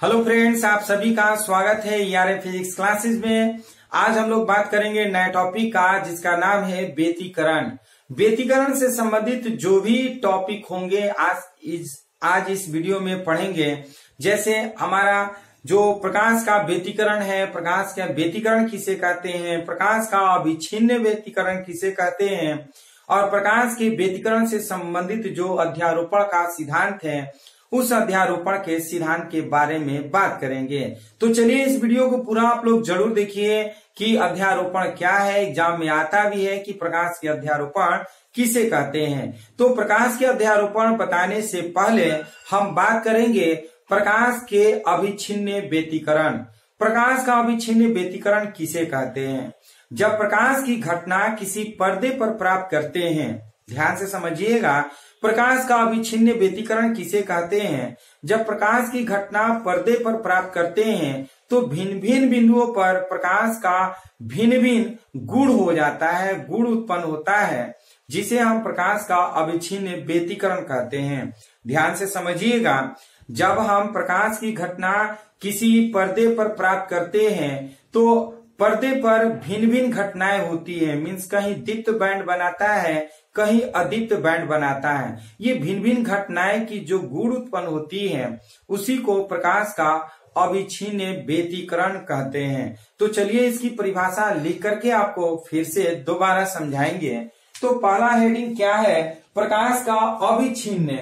Hello friends, आप सभी का स्वागत है ईआरए फिजिक्स क्लासेस में। आज हम लोग बात करेंगे नए टॉपिक का जिसका नाम है व्यतिकरण। व्यतिकरण से संबंधित जो भी टॉपिक होंगे आज इस वीडियो में पढ़ेंगे। जैसे हमारा जो प्रकाश का व्यतिकरण है, प्रकाश का व्यतिकरण किसे कहते हैं, प्रकाश का अविच्छिन्न व्यतिकरण किसे कहते हैं, और प्रकाश के व्यतिकरण से संबंधित जो अध्यारोपण का सिद्धांत है उस अध्यारोपण के सिद्धांत के बारे में बात करेंगे। तो चलिए इस वीडियो को पूरा आप लोग जरूर देखिए कि अध्यारोपण क्या है। एग्जाम में आता भी है कि प्रकाश के अध्यारोपण किसे कहते हैं। तो प्रकाश के अध्यारोपण बताने से पहले हम बात करेंगे प्रकाश के अविच्छिन्न व्यतिकरण। प्रकाश का अविच्छिन्न व्यतिकरण किसे कहते हैं? जब प्रकाश की घटना किसी पर्दे पर प्राप्त करते हैं, ध्यान से समझिएगा, प्रकाश का अविच्छिन्न व्यतिकरण किसे कहते हैं? जब प्रकाश की घटना पर्दे पर प्राप्त करते हैं तो भिन्न भिन्न बिंदुओं पर प्रकाश का भिन्न भिन्न गुण हो जाता है, गुण उत्पन्न होता है, जिसे हम प्रकाश का अविच्छिन्न व्यतिकरण कहते हैं। ध्यान से समझिएगा, जब हम प्रकाश की घटना किसी पर्दे पर प्राप्त करते हैं तो पर्दे पर भिन्न भिन्न घटनाएं होती है। मीन्स कहीं दीप्त बैंड बनाता है, कहीं अदीप्त बैंड बनाता है। ये भिन्न भिन्न घटनाएं की जो गुण उत्पन्न होती है उसी को प्रकाश का अविच्छिन्न व्यतिकरण कहते हैं। तो चलिए इसकी परिभाषा लिख करके आपको फिर से दोबारा समझाएंगे। तो पहला हेडिंग क्या है? प्रकाश का अविच्छिन्न,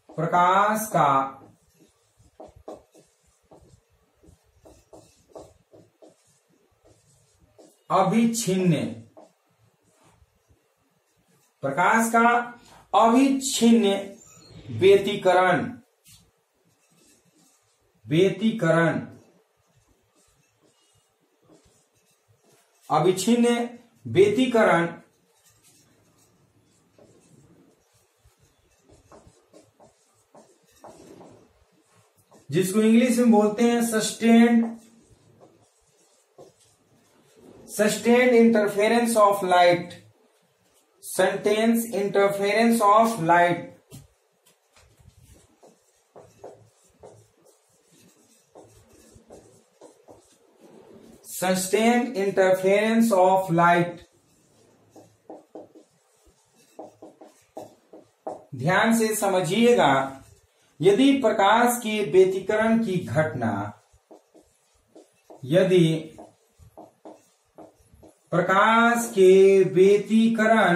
प्रकाश का अविच्छिन्न, प्रकाश का अविच्छिन्न व्यतिकरण, व्यतिकरण, अविच्छिन्न व्यतिकरण जिसको इंग्लिश में बोलते हैं sustained interference of light, sustained interference of light, sustained interference of light. ध्यान से समझिएगा, यदि प्रकाश के व्यतिकरण की घटना, यदि प्रकाश के व्यतिकरण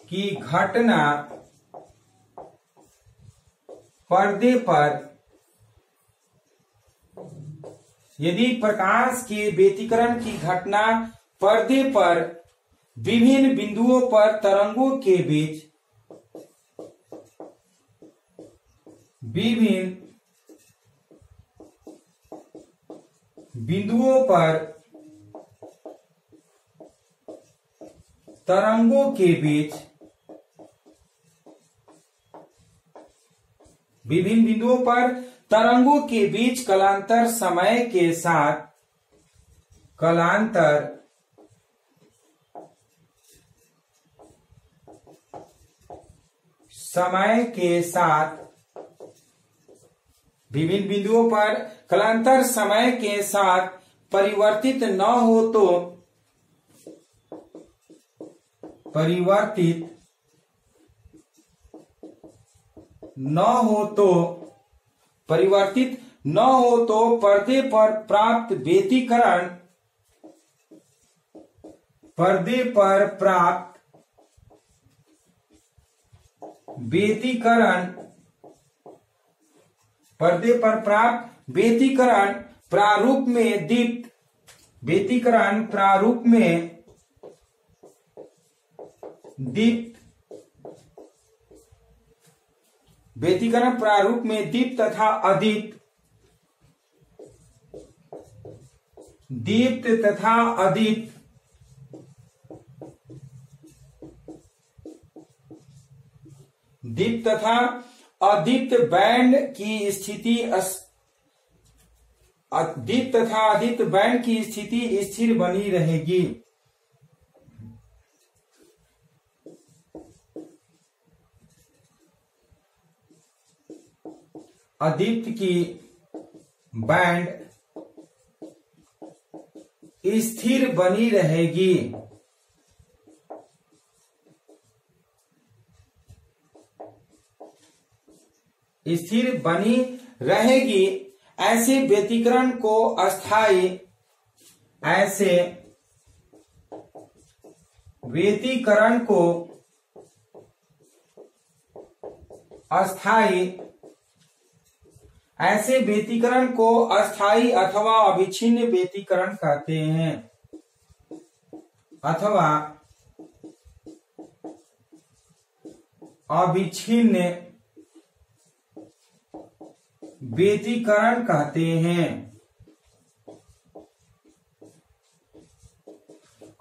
की घटना पर्दे पर, यदि प्रकाश के व्यतिकरण की घटना पर्दे पर विभिन्न बिंदुओं पर तरंगों के बीच, विभिन्न बिंदुओं पर तरंगों के बीच, विभिन्न बिंदुओं पर तरंगों के बीच कालांतर समय के साथ, कालांतर समय के साथ, विभिन्न बिंदुओं पर कालांतर समय के साथ परिवर्तित न हो तो, परिवर्तित न हो तो, परिवर्तित न हो तो पर्दे पर प्राप्त व्यतिकरण, पर्दे पर प्राप्त व्यतिकरण, पर्दे पर प्राप्त व्यतिकरण प्रारूप में दीप्त, व्यतिकरण प्रारूप में दीप्त, व्यतिकरण प्रारूप में दीप्त तथा अदीप्त, दीप्त तथा अदीप्त, दीप्त तथा अदीप्त बैंड की स्थिति, दीप्त तथा अदीप्त बैंड की स्थिति स्थिर बनी रहेगी। अदीप्त की बैंड स्थिर बनी रहेगी। स्थिर बनी रहेगी। ऐसे व्यतिकरण को अस्थायी, ऐसे व्यतिकरण को अस्थायी, ऐसे व्यतिकरण को अस्थायी अथवा अविच्छिन्न व्यतिकरण कहते हैं, अथवा अविच्छिन्न व्यतिकरण कहते हैं।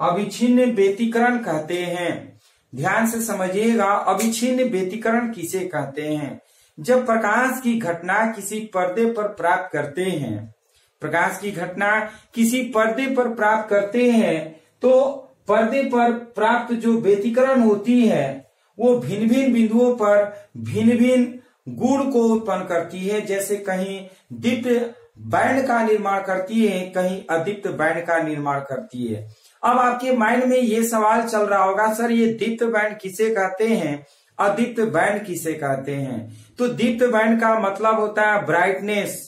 अविच्छिन्न व्यतिकरण कहते हैं। ध्यान से समझिएगा, अविच्छिन्न व्यतिकरण किसे कहते हैं? जब प्रकाश की घटना किसी पर्दे पर प्राप्त करते हैं, प्रकाश की घटना किसी पर्दे पर प्राप्त करते हैं, तो पर्दे पर प्राप्त जो व्यतिकरण होती है वो भिन्न भिन्न बिंदुओं पर भिन्न भिन्न गुण को उत्पन्न करती है। जैसे कहीं दीप्त बैंड का निर्माण करती है, कहीं अदीप्त बैंड का निर्माण करती है। अब आपके माइंड में ये सवाल चल रहा होगा, सर ये दीप्त बैंड किसे कहते हैं, अदीप्त बैंड किसे कहते हैं? तो दीप्त बैंड का मतलब होता है ब्राइटनेस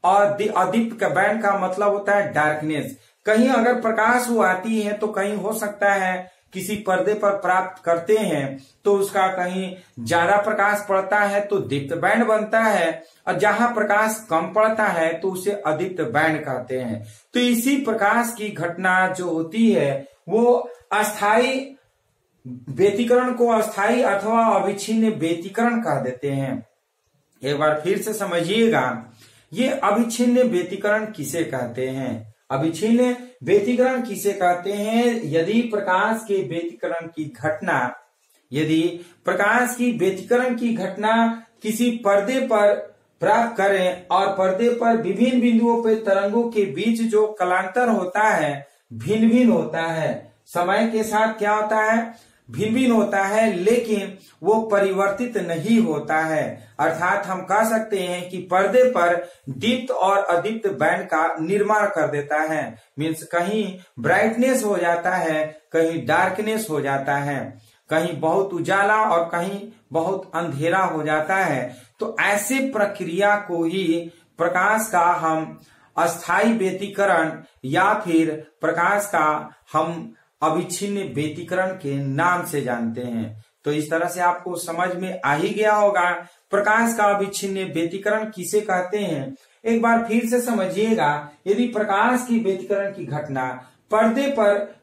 और अदीप्त बैंड का मतलब होता है डार्कनेस। कहीं अगर प्रकाश वो आती है तो कहीं हो सकता है किसी पर्दे पर प्राप्त करते हैं तो उसका कहीं ज्यादा प्रकाश पड़ता है तो दीप्त बैंड बनता है, और जहां प्रकाश कम पड़ता है तो उसे अदीप्त बैंड कहते हैं। तो इसी प्रकाश की घटना जो होती है वो अस्थायी व्यतिकरण को अस्थायी अथवा अविच्छिन्न व्यतिकरण कह देते हैं। एक बार फिर से समझिएगा, ये अविच्छिन्न व्यतिकरण किसे कहते हैं? अविच्छिन्न व्यतिकरण किसे कहते हैं? यदि प्रकाश के व्यतिकरण की घटना, यदि प्रकाश की व्यतिकरण की घटना किसी पर्दे पर प्राप्त करें और पर्दे पर विभिन्न बिंदुओं पर तरंगों के बीच जो कलांतर होता है भिन्न भिन्न होता है, समय के साथ क्या होता है, भिन्न भिन्न होता है, लेकिन वो परिवर्तित नहीं होता है। अर्थात हम कह सकते हैं कि पर्दे पर दीप्त और अदीप्त बैंड का निर्माण कर देता है। मीन्स कहीं ब्राइटनेस हो जाता है, कहीं डार्कनेस हो जाता है, कहीं बहुत उजाला और कहीं बहुत अंधेरा हो जाता है। तो ऐसे प्रक्रिया को ही प्रकाश का हम अस्थायी व्यतिकरण या फिर प्रकाश का हम अविच्छिन्न व्यतिकरण के नाम से जानते हैं। तो इस तरह से आपको समझ में आ ही गया होगा प्रकाश का अविच्छिन्न व्यतिकरण किसे कहते हैं। एक बार फिर से समझिएगा, यदि प्रकाश की व्यतिकरण की घटना पर्दे पर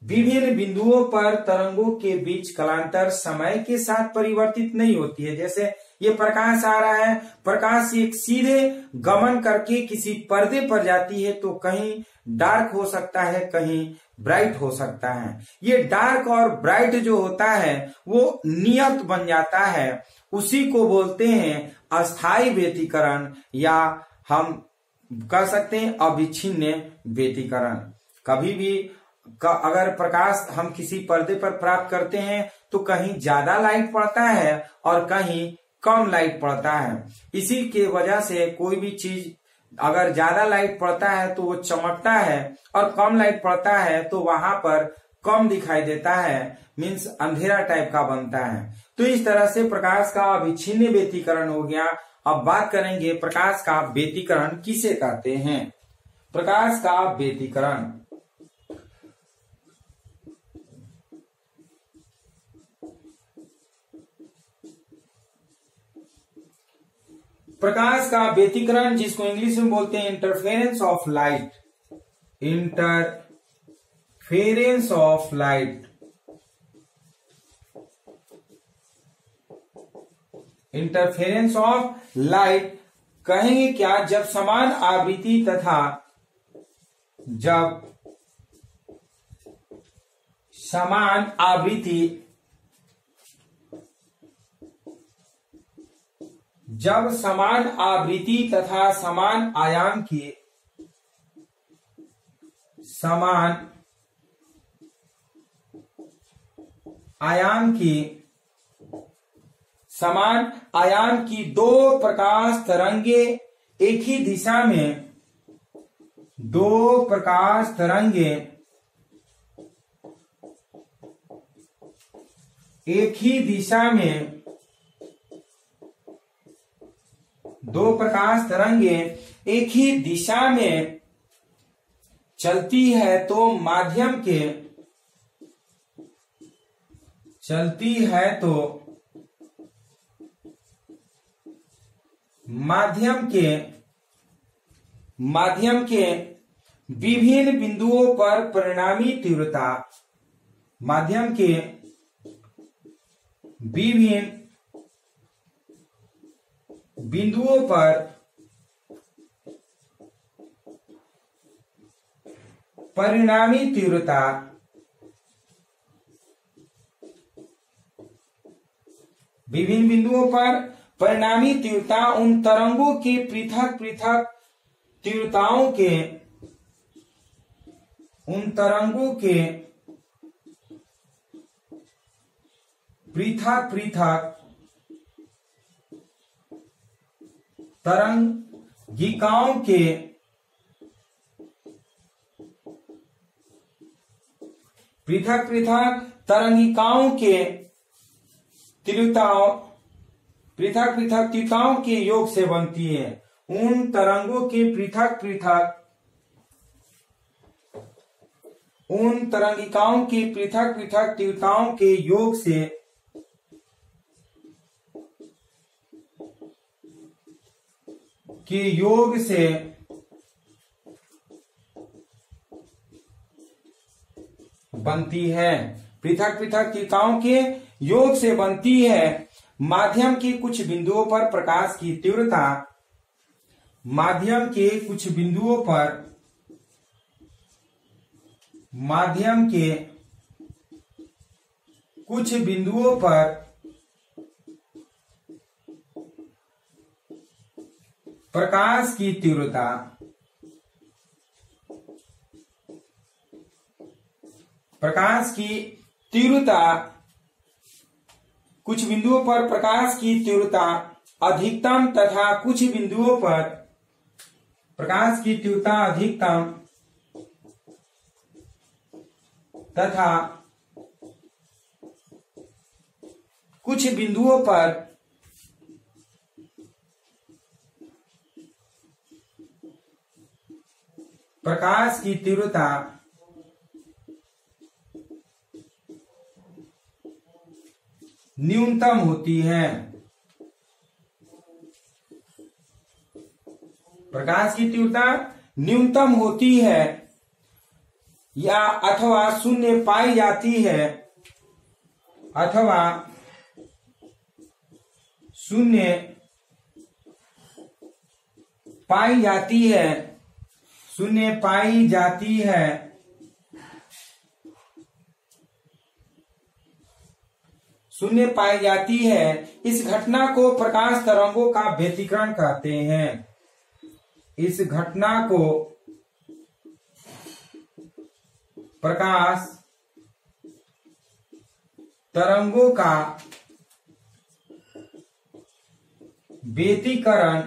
विभिन्न बिंदुओं पर तरंगों के बीच कलांतर समय के साथ परिवर्तित नहीं होती है। जैसे ये प्रकाश आ रहा है, प्रकाश एक सीधे गमन करके किसी पर्दे पर जाती है तो कहीं डार्क हो सकता है, कहीं ब्राइट हो सकता है। ये डार्क और ब्राइट जो होता है वो नियत बन जाता है, उसी को बोलते हैं अस्थायी व्यतिकरण, या हम कह सकते हैं अविच्छिन्न व्यतिकरण। कभी भी अगर प्रकाश हम किसी पर्दे पर प्राप्त करते हैं तो कहीं ज्यादा लाइट पड़ता है और कहीं कम लाइट पड़ता है। इसी के वजह से कोई भी चीज अगर ज्यादा लाइट पड़ता है तो वो चमकता है और कम लाइट पड़ता है तो वहां पर कम दिखाई देता है, मीन्स अंधेरा टाइप का बनता है। तो इस तरह से प्रकाश का अविच्छिन्न व्यतिकरण हो गया। अब बात करेंगे प्रकाश का व्यतिकरण किसे कहते हैं। प्रकाश का व्यतिकरण, प्रकाश का व्यतिकरण जिसको इंग्लिश में बोलते हैं interference of light, interference of light, interference of light कहेंगे क्या? जब समान आवृत्ति तथा जब समान आवृत्ति, जब समान आवृत्ति तथा समान आयाम की, समान आयाम की समान आयाम की दो प्रकाश तरंगे एक ही दिशा में, दो प्रकाश तरंगे एक ही दिशा में, दो प्रकाश तरंगे एक ही दिशा में चलती है तो माध्यम के, चलती है तो माध्यम के विभिन्न बिंदुओं पर परिणामी तीव्रता, माध्यम के विभिन्न बिंदुओं पर परिणामी तीव्रता, विभिन्न बिंदुओं पर परिणामी तीव्रता उन तरंगों के पृथक पृथक तीव्रताओं के, उन तरंगों के पृथक पृथक तरंगिकाओं के पृथक पृथक तरंगिकाओं के तीव्रताओं, पृथक पृथक तीव्रताओं के योग से बनती है। उन तरंगों के पृथक पृथक, उन तरंगिकाओं की पृथक पृथक तीव्रताओं के योग से बनती है, पृथक पृथक तीव्रताओं के योग से बनती है। माध्यम के कुछ बिंदुओं पर प्रकाश की तीव्रता, माध्यम के कुछ बिंदुओं पर, माध्यम के कुछ बिंदुओं पर प्रकाश की तीव्रता, प्रकाश की तीव्रता, कुछ बिंदुओं पर प्रकाश की तीव्रता अधिकतम तथा कुछ बिंदुओं पर प्रकाश की तीव्रता अधिकतम तथा कुछ बिंदुओं पर प्रकाश की तीव्रता न्यूनतम होती है। प्रकाश की तीव्रता न्यूनतम होती है या अथवा शून्य पाई जाती है, अथवा शून्य पाई जाती है, शून्य पाई जाती है। शून्य पाई जाती है। इस घटना को प्रकाश तरंगों का व्यतिकरण कहते हैं। इस घटना को प्रकाश तरंगों का व्यतिकरण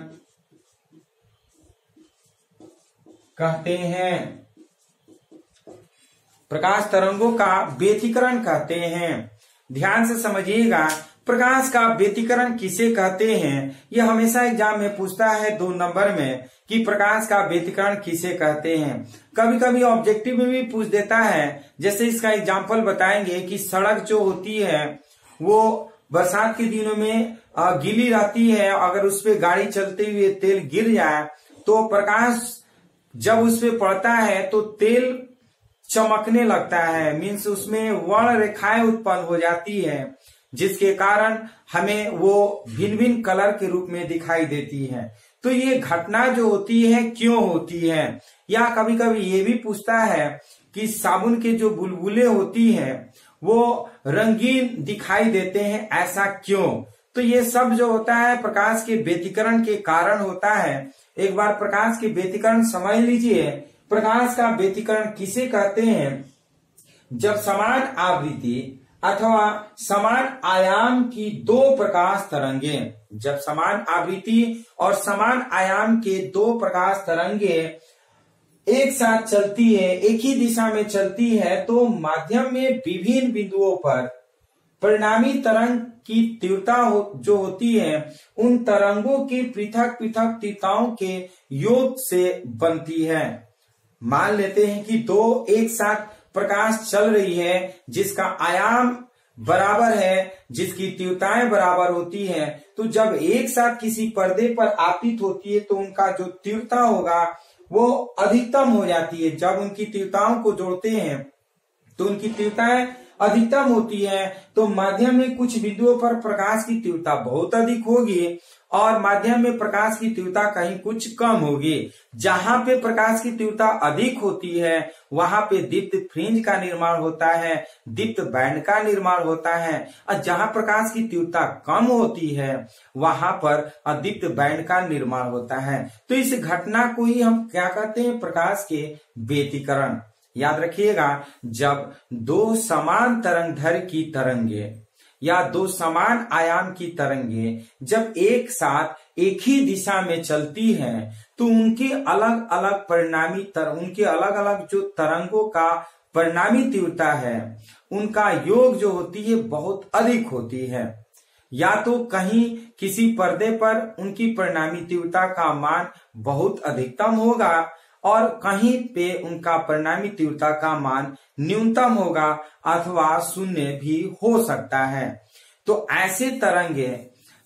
कहते हैं। प्रकाश तरंगों का व्यतिकरण कहते हैं। ध्यान से समझिएगा, प्रकाश का व्यतिकरण किसे कहते हैं। यह हमेशा एग्जाम में पूछता है 2 नंबर में कि प्रकाश का व्यतिकरण किसे कहते हैं। कभी कभी ऑब्जेक्टिव में भी पूछ देता है। जैसे इसका एग्जाम्पल बताएंगे कि सड़क जो होती है वो बरसात के दिनों में गीली रहती है। अगर उस पे गाड़ी चलते हुए तेल गिर जाए तो प्रकाश जब उस पे पड़ता है तो तेल चमकने लगता है, मीन्स उसमें वर्ण रेखाएं उत्पन्न हो जाती है, जिसके कारण हमें वो भिन्न भिन्न कलर के रूप में दिखाई देती है। तो ये घटना जो होती है क्यों होती है। या कभी कभी ये भी पूछता है कि साबुन के जो बुलबुले होती हैं वो रंगीन दिखाई देते हैं, ऐसा क्यों। तो ये सब जो होता है प्रकाश के व्यतिकरण के कारण होता है। एक बार प्रकाश के व्यतिकरण समझ लीजिए। प्रकाश का व्यतिकरण किसे कहते हैं। जब समान आवृत्ति अथवा समान आयाम की दो प्रकाश तरंगे, जब समान आवृत्ति और समान आयाम के दो प्रकाश तरंगे एक साथ चलती है, एक ही दिशा में चलती है, तो माध्यम में विभिन्न बिंदुओं पर परिणामी तरंग की तीव्रता जो होती है उन तरंगों की पृथक पृथक तीव्रताओं के योग से बनती है। मान लेते हैं कि दो एक साथ प्रकाश चल रही है जिसका आयाम बराबर है, जिसकी तीव्रताएं बराबर होती है, तो जब एक साथ किसी पर्दे पर आपतित होती है तो उनका जो तीव्रता होगा वो अधिकतम हो जाती है। जब उनकी तीव्रताओं को जोड़ते हैं तो उनकी तीव्रताएं अधिकतम होती है, तो माध्यम में कुछ बिंदुओं पर प्रकाश की तीव्रता बहुत अधिक होगी और माध्यम में प्रकाश की तीव्रता कहीं कुछ कम होगी। जहां पे प्रकाश की तीव्रता अधिक होती है वहां पे दीप्त फ्रिंज का निर्माण होता है, दीप्त बैंड का निर्माण होता है, और जहां प्रकाश की तीव्रता कम होती है वहां पर अदीप्त बैंड का निर्माण होता है। तो इस घटना को ही हम क्या कहते हैं? प्रकाश के व्यतिकरण। याद रखिएगा, जब दो समान तरंगधर्य की तरंगे या दो समान आयाम की तरंगे जब एक साथ एक ही दिशा में चलती हैं तो उनके अलग अलग परिणामी उनके अलग अलग जो तरंगों का परिणामी तीव्रता है उनका योग जो होती है बहुत अधिक होती है। या तो कहीं किसी पर्दे पर उनकी परिणामी तीव्रता का मान बहुत अधिकतम होगा और कहीं पे उनका परिणामी तीव्रता का मान न्यूनतम होगा अथवा शून्य भी हो सकता है। तो ऐसे तरंगे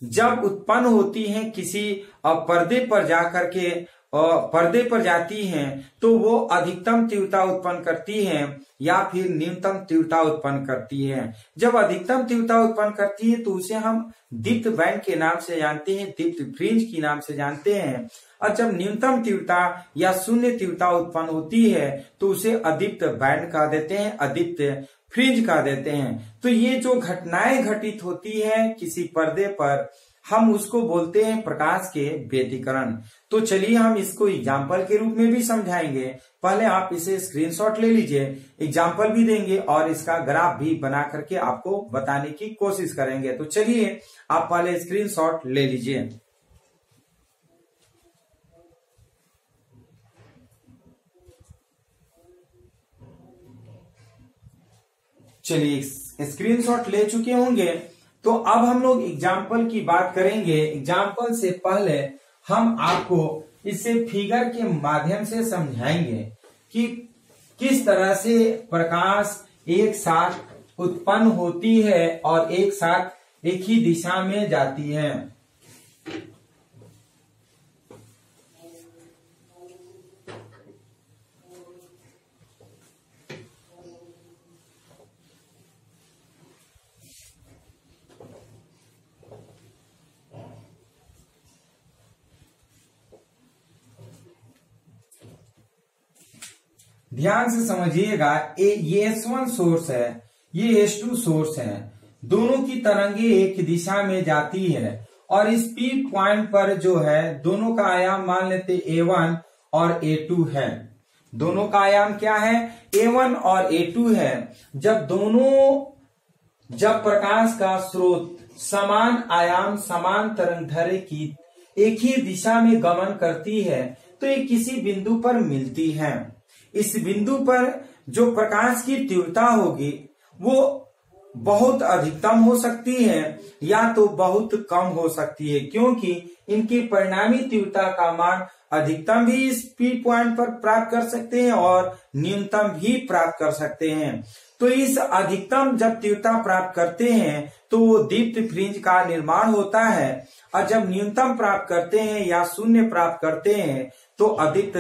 जब उत्पन्न होती हैं किसी पर्दे पर जाकर के पर्दे पर जाती हैं तो वो अधिकतम तीव्रता उत्पन्न करती हैं या फिर न्यूनतम तीव्रता उत्पन्न करती है। जब अधिकतम तीव्रता उत्पन्न करती है तो उसे हम दीप्त बैंड के नाम से जानते हैं, दीप्त फ्रिंज के नाम से जानते हैं, और जब न्यूनतम तीव्रता या शून्य तीव्रता उत्पन्न होती है तो उसे अदीप्त बैंड कह देते हैं, अदीप्त फ्रिंज कह देते हैं। तो ये जो घटनाएं घटित होती है किसी पर्दे पर हम उसको बोलते हैं प्रकाश के व्यतिकरण। तो चलिए हम इसको एग्जाम्पल के रूप में भी समझाएंगे। पहले आप इसे स्क्रीनशॉट ले लीजिए, एग्जाम्पल भी देंगे और इसका ग्राफ भी बना करके आपको बताने की कोशिश करेंगे। तो चलिए आप पहले स्क्रीनशॉट ले लीजिए। चलिए स्क्रीनशॉट ले चुके होंगे तो अब हम लोग एग्जाम्पल की बात करेंगे। एग्जाम्पल से पहले हम आपको इसे फिगर के माध्यम से समझाएंगे कि किस तरह से प्रकाश एक साथ उत्पन्न होती है और एक साथ एक ही दिशा में जाती है। ध्यान से समझिएगा, ये S1 सोर्स है, ये S2 सोर्स है, दोनों की तरंगे एक दिशा में जाती है और इस P पॉइंट पर जो है दोनों का आयाम मान लेते A1 और A2 है। दोनों का आयाम क्या है? A1 और A2 है। जब प्रकाश का स्रोत समान आयाम समान तरंगधर्य की एक ही दिशा में गमन करती है तो ये किसी बिंदु पर मिलती है। इस बिंदु पर जो प्रकाश की तीव्रता होगी वो बहुत अधिकतम हो सकती है या तो बहुत कम हो सकती है, क्योंकि इनकी परिणामी तीव्रता का मान अधिकतम भी इस P पॉइंट पर प्राप्त कर सकते हैं और न्यूनतम भी प्राप्त कर सकते हैं। तो इस अधिकतम जब तीव्रता प्राप्त करते हैं तो वो दीप्त फ्रिंज का निर्माण होता है, और जब न्यूनतम प्राप्त करते हैं या शून्य प्राप्त करते हैं तो अदीप्त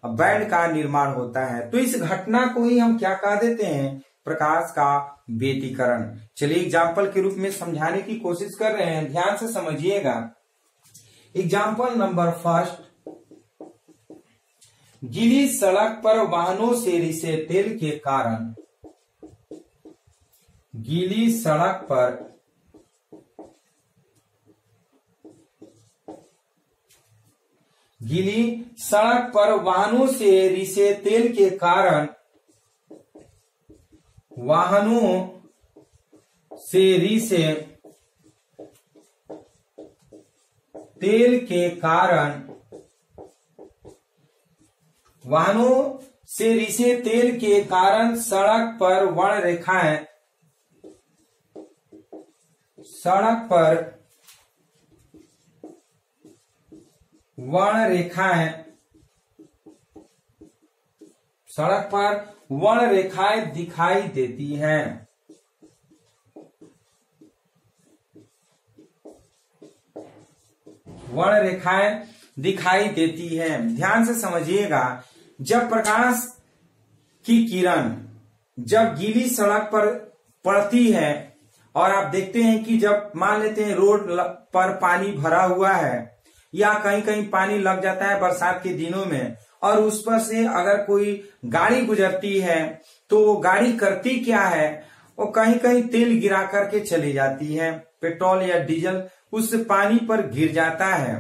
बैंड का निर्माण होता है। तो इस घटना को ही हम क्या कह देते हैं? प्रकाश का व्यतिकरण। चलिए एग्जाम्पल के रूप में समझाने की कोशिश कर रहे हैं, ध्यान से समझिएगा। एग्जाम्पल नंबर फर्स्ट, गीली सड़क पर वाहनों से रिसे तेल के कारण गीली सड़क पर वाहनों से रिसे तेल के कारण वाहनों से तेल के कारण वाहनों से रिसे तेल के कारण सड़क पर वर्ण रेखाएं दिखाई देती हैं। वर्ण रेखाएं दिखाई देती है। ध्यान से समझिएगा, जब प्रकाश की किरण जब गीली सड़क पर पड़ती है और आप देखते हैं कि जब मान लेते हैं रोड पर पानी भरा हुआ है या कहीं कहीं पानी लग जाता है बरसात के दिनों में, और उस पर से अगर कोई गाड़ी गुजरती है तो वो गाड़ी करती क्या है, वो कहीं कहीं तेल गिरा करके चली जाती है, पेट्रोल या डीजल उस पानी पर गिर जाता है।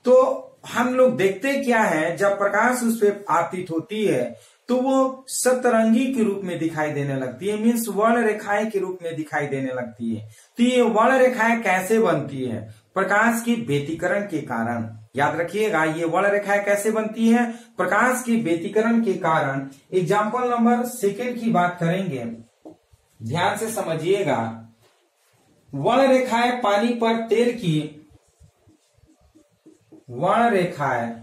तो हम लोग देखते क्या है, जब प्रकाश उस पर आपतित होती है तो वो सतरंगी के रूप में दिखाई देने लगती है, मीन्स वर्ण रेखाएं के रूप में दिखाई देने लगती है। तो ये वर्ण रेखाएं कैसे बनती है? प्रकाश की व्यतिकरण के कारण। याद रखिएगा, ये वर्ण रेखाएं कैसे बनती है? प्रकाश की व्यतिकरण के कारण। एग्जाम्पल नंबर 2 की बात करेंगे, ध्यान से समझिएगा। वर्ण रेखाएं पानी पर तेल की वर्ण रेखाएं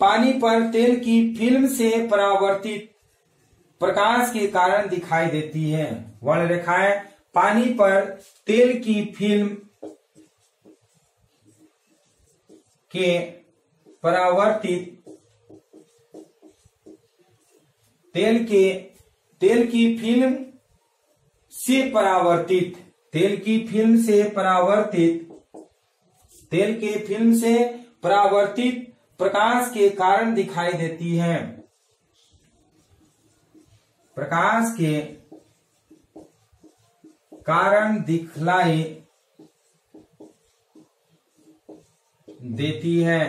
पानी पर तेल की फिल्म से परावर्तित प्रकाश के कारण दिखाई देती है। वर्ण रेखाएं पानी पर तेल की फिल्म के परावर्तित तेल की फिल्म से परावर्तित प्रकाश के कारण दिखाई देती है। प्रकाश के कारण दिखलाई देती है।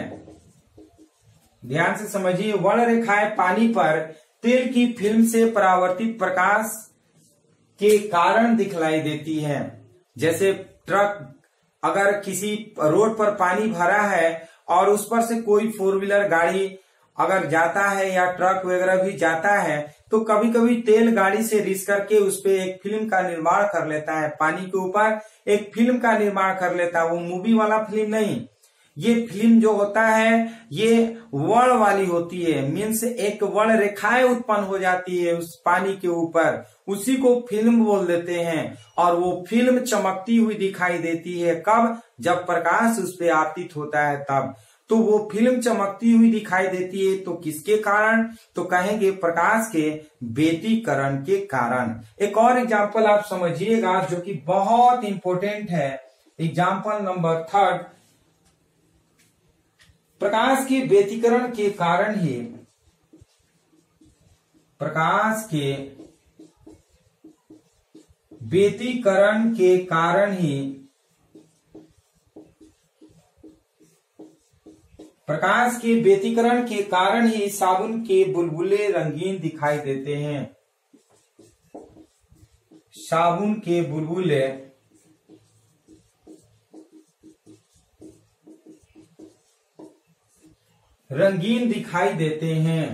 ध्यान से समझिए, वर्ण रेखाएं पानी पर तेल की फिल्म से परावर्तित प्रकाश के कारण दिखलाई देती है। जैसे ट्रक, अगर किसी रोड पर पानी भरा है और उस पर से कोई 4 व्हीलर गाड़ी अगर जाता है या ट्रक वगैरह भी जाता है तो कभी कभी तेल गाड़ी से रिस करके उस पे एक फिल्म का निर्माण कर लेता है, पानी के ऊपर एक फिल्म का निर्माण कर लेता है। वो मूवी वाला फिल्म नहीं, ये फिल्म जो होता है ये वर्ण वाली होती है, मीन्स एक वर्ण रेखाएं उत्पन्न हो जाती है उस पानी के ऊपर, उसी को फिल्म बोल देते हैं। और वो फिल्म चमकती हुई दिखाई देती है, कब? जब प्रकाश उस पे आपतित होता है तब। तो वो फिल्म चमकती हुई दिखाई देती है, तो किसके कारण? तो कहेंगे प्रकाश के व्यतिकरण के कारण। एक और एग्जाम्पल आप समझिएगा जो कि बहुत इंपॉर्टेंट है, एग्जाम्पल नंबर 3। प्रकाश के व्यतिकरण के कारण ही प्रकाश के व्यतिकरण के कारण ही साबुन के बुलबुले रंगीन दिखाई देते हैं। साबुन के बुलबुले रंगीन दिखाई देते हैं।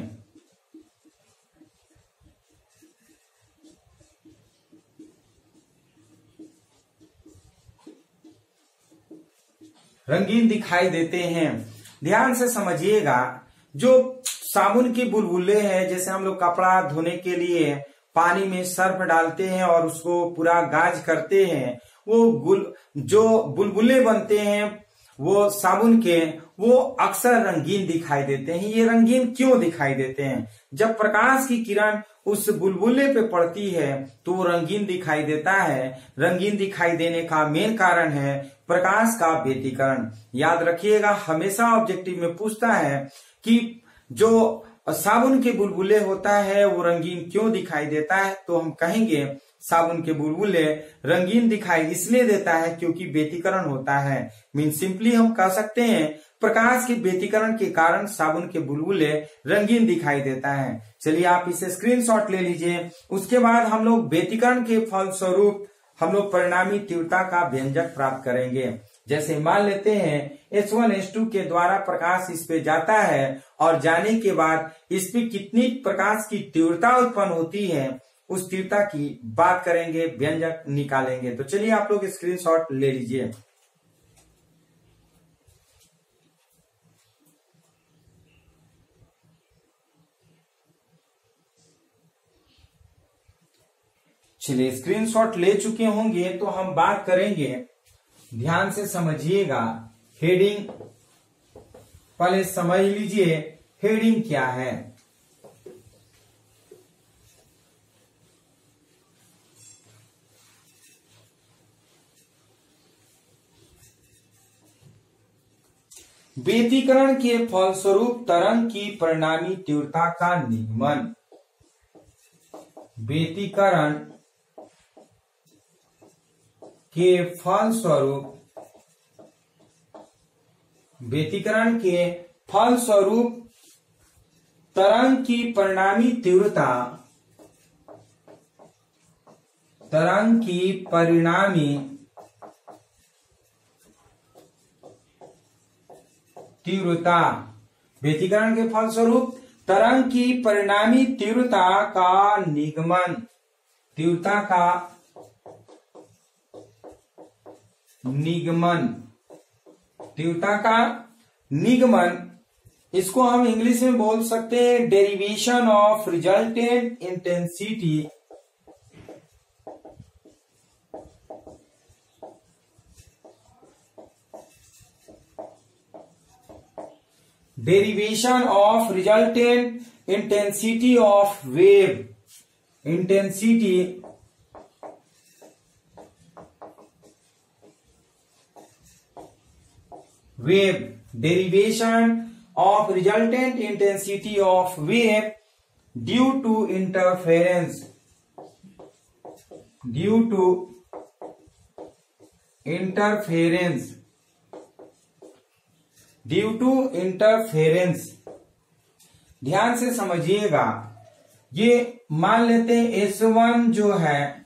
रंगीन दिखाई देते हैं। ध्यान से समझिएगा, जो साबुन की बुलबुले हैं, जैसे हम लोग कपड़ा धोने के लिए पानी में सर्फ डालते हैं और उसको पूरा गाज करते हैं, वो जो बुलबुले बनते हैं वो साबुन के, वो अक्सर रंगीन दिखाई देते हैं। ये रंगीन क्यों दिखाई देते हैं? जब प्रकाश की किरण उस बुलबुले पे पड़ती है तो वो रंगीन दिखाई देता है। रंगीन दिखाई देने का मेन कारण है प्रकाश का व्यतिकरण। याद रखिएगा, हमेशा ऑब्जेक्टिव में पूछता है कि जो साबुन के बुलबुले होता है वो रंगीन क्यों दिखाई देता है, तो हम कहेंगे साबुन के बुलबुले रंगीन दिखाई इसलिए देता है क्योंकि व्यतिकरण होता है। मीन सिंपली हम कह सकते हैं प्रकाश के व्यतिकरण के कारण साबुन के बुलबुले रंगीन दिखाई देता है। चलिए आप इसे स्क्रीनशॉट ले लीजिए। उसके बाद हम लोग व्यतिकरण के फलस्वरूप हम लोग परिणामी तीव्रता का व्यंजक प्राप्त करेंगे। जैसे मान लेते हैं H1 H2 के द्वारा प्रकाश इस पे जाता है और जाने के बाद इस पे कितनी प्रकाश की तीव्रता उत्पन्न होती है उस तीव्रता की बात करेंगे, व्यंजक निकालेंगे। तो चलिए आप लोग स्क्रीनशॉट ले लीजिए। चलिए स्क्रीनशॉट ले चुके होंगे तो हम बात करेंगे, ध्यान से समझिएगा। हेडिंग पहले समझ लीजिए हेडिंग क्या है। व्यतिकरण के फलस्वरूप तरंग की परिणामी तीव्रता का निगमन। व्यतिकरण के फलस्वरूप तरंग की परिणामी तीव्रता व्यतिकरण के फलस्वरूप तरंग की परिणामी तीव्रता का निगमन। तीव्रता का निगमन इसको हम इंग्लिश में बोल सकते हैं derivation of resultant intensity. Derivation of resultant intensity of wave. Derivation of resultant intensity of wave due to interference ध्यान से समझिएगा। ये मान लेते हैं S1 जो है,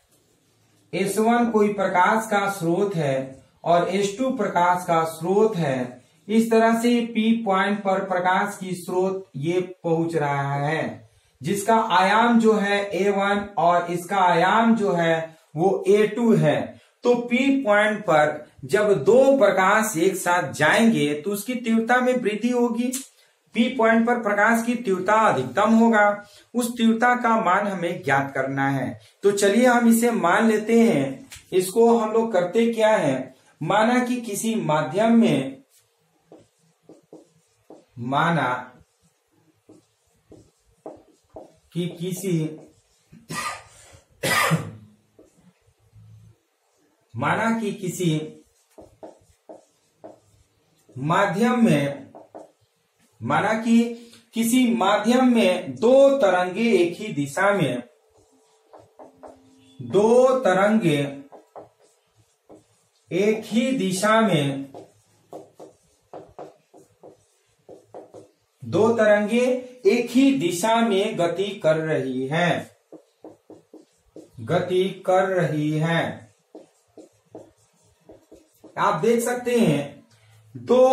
S1 कोई प्रकाश का स्रोत है और H2 प्रकाश का स्रोत है। इस तरह से P पॉइंट पर प्रकाश की स्रोत ये पहुंच रहा है, जिसका आयाम जो है A1 और इसका आयाम जो है वो A2 है। तो P पॉइंट पर जब दो प्रकाश एक साथ जाएंगे तो उसकी तीव्रता में वृद्धि होगी। P पॉइंट पर प्रकाश की तीव्रता अधिकतम होगा। उस तीव्रता का मान हमें ज्ञात करना है। तो चलिए हम इसे मान लेते हैं। इसको हम लोग करते क्या है, माना कि किसी माध्यम में किसी माध्यम में दो तरंगे एक ही दिशा में गति कर रही हैं। आप देख सकते हैं दो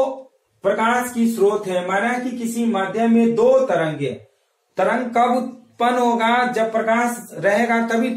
प्रकाश की स्रोत है। माना कि किसी माध्यम में दो तरंग कब उत्पन्न होगा, जब प्रकाश रहेगा तभी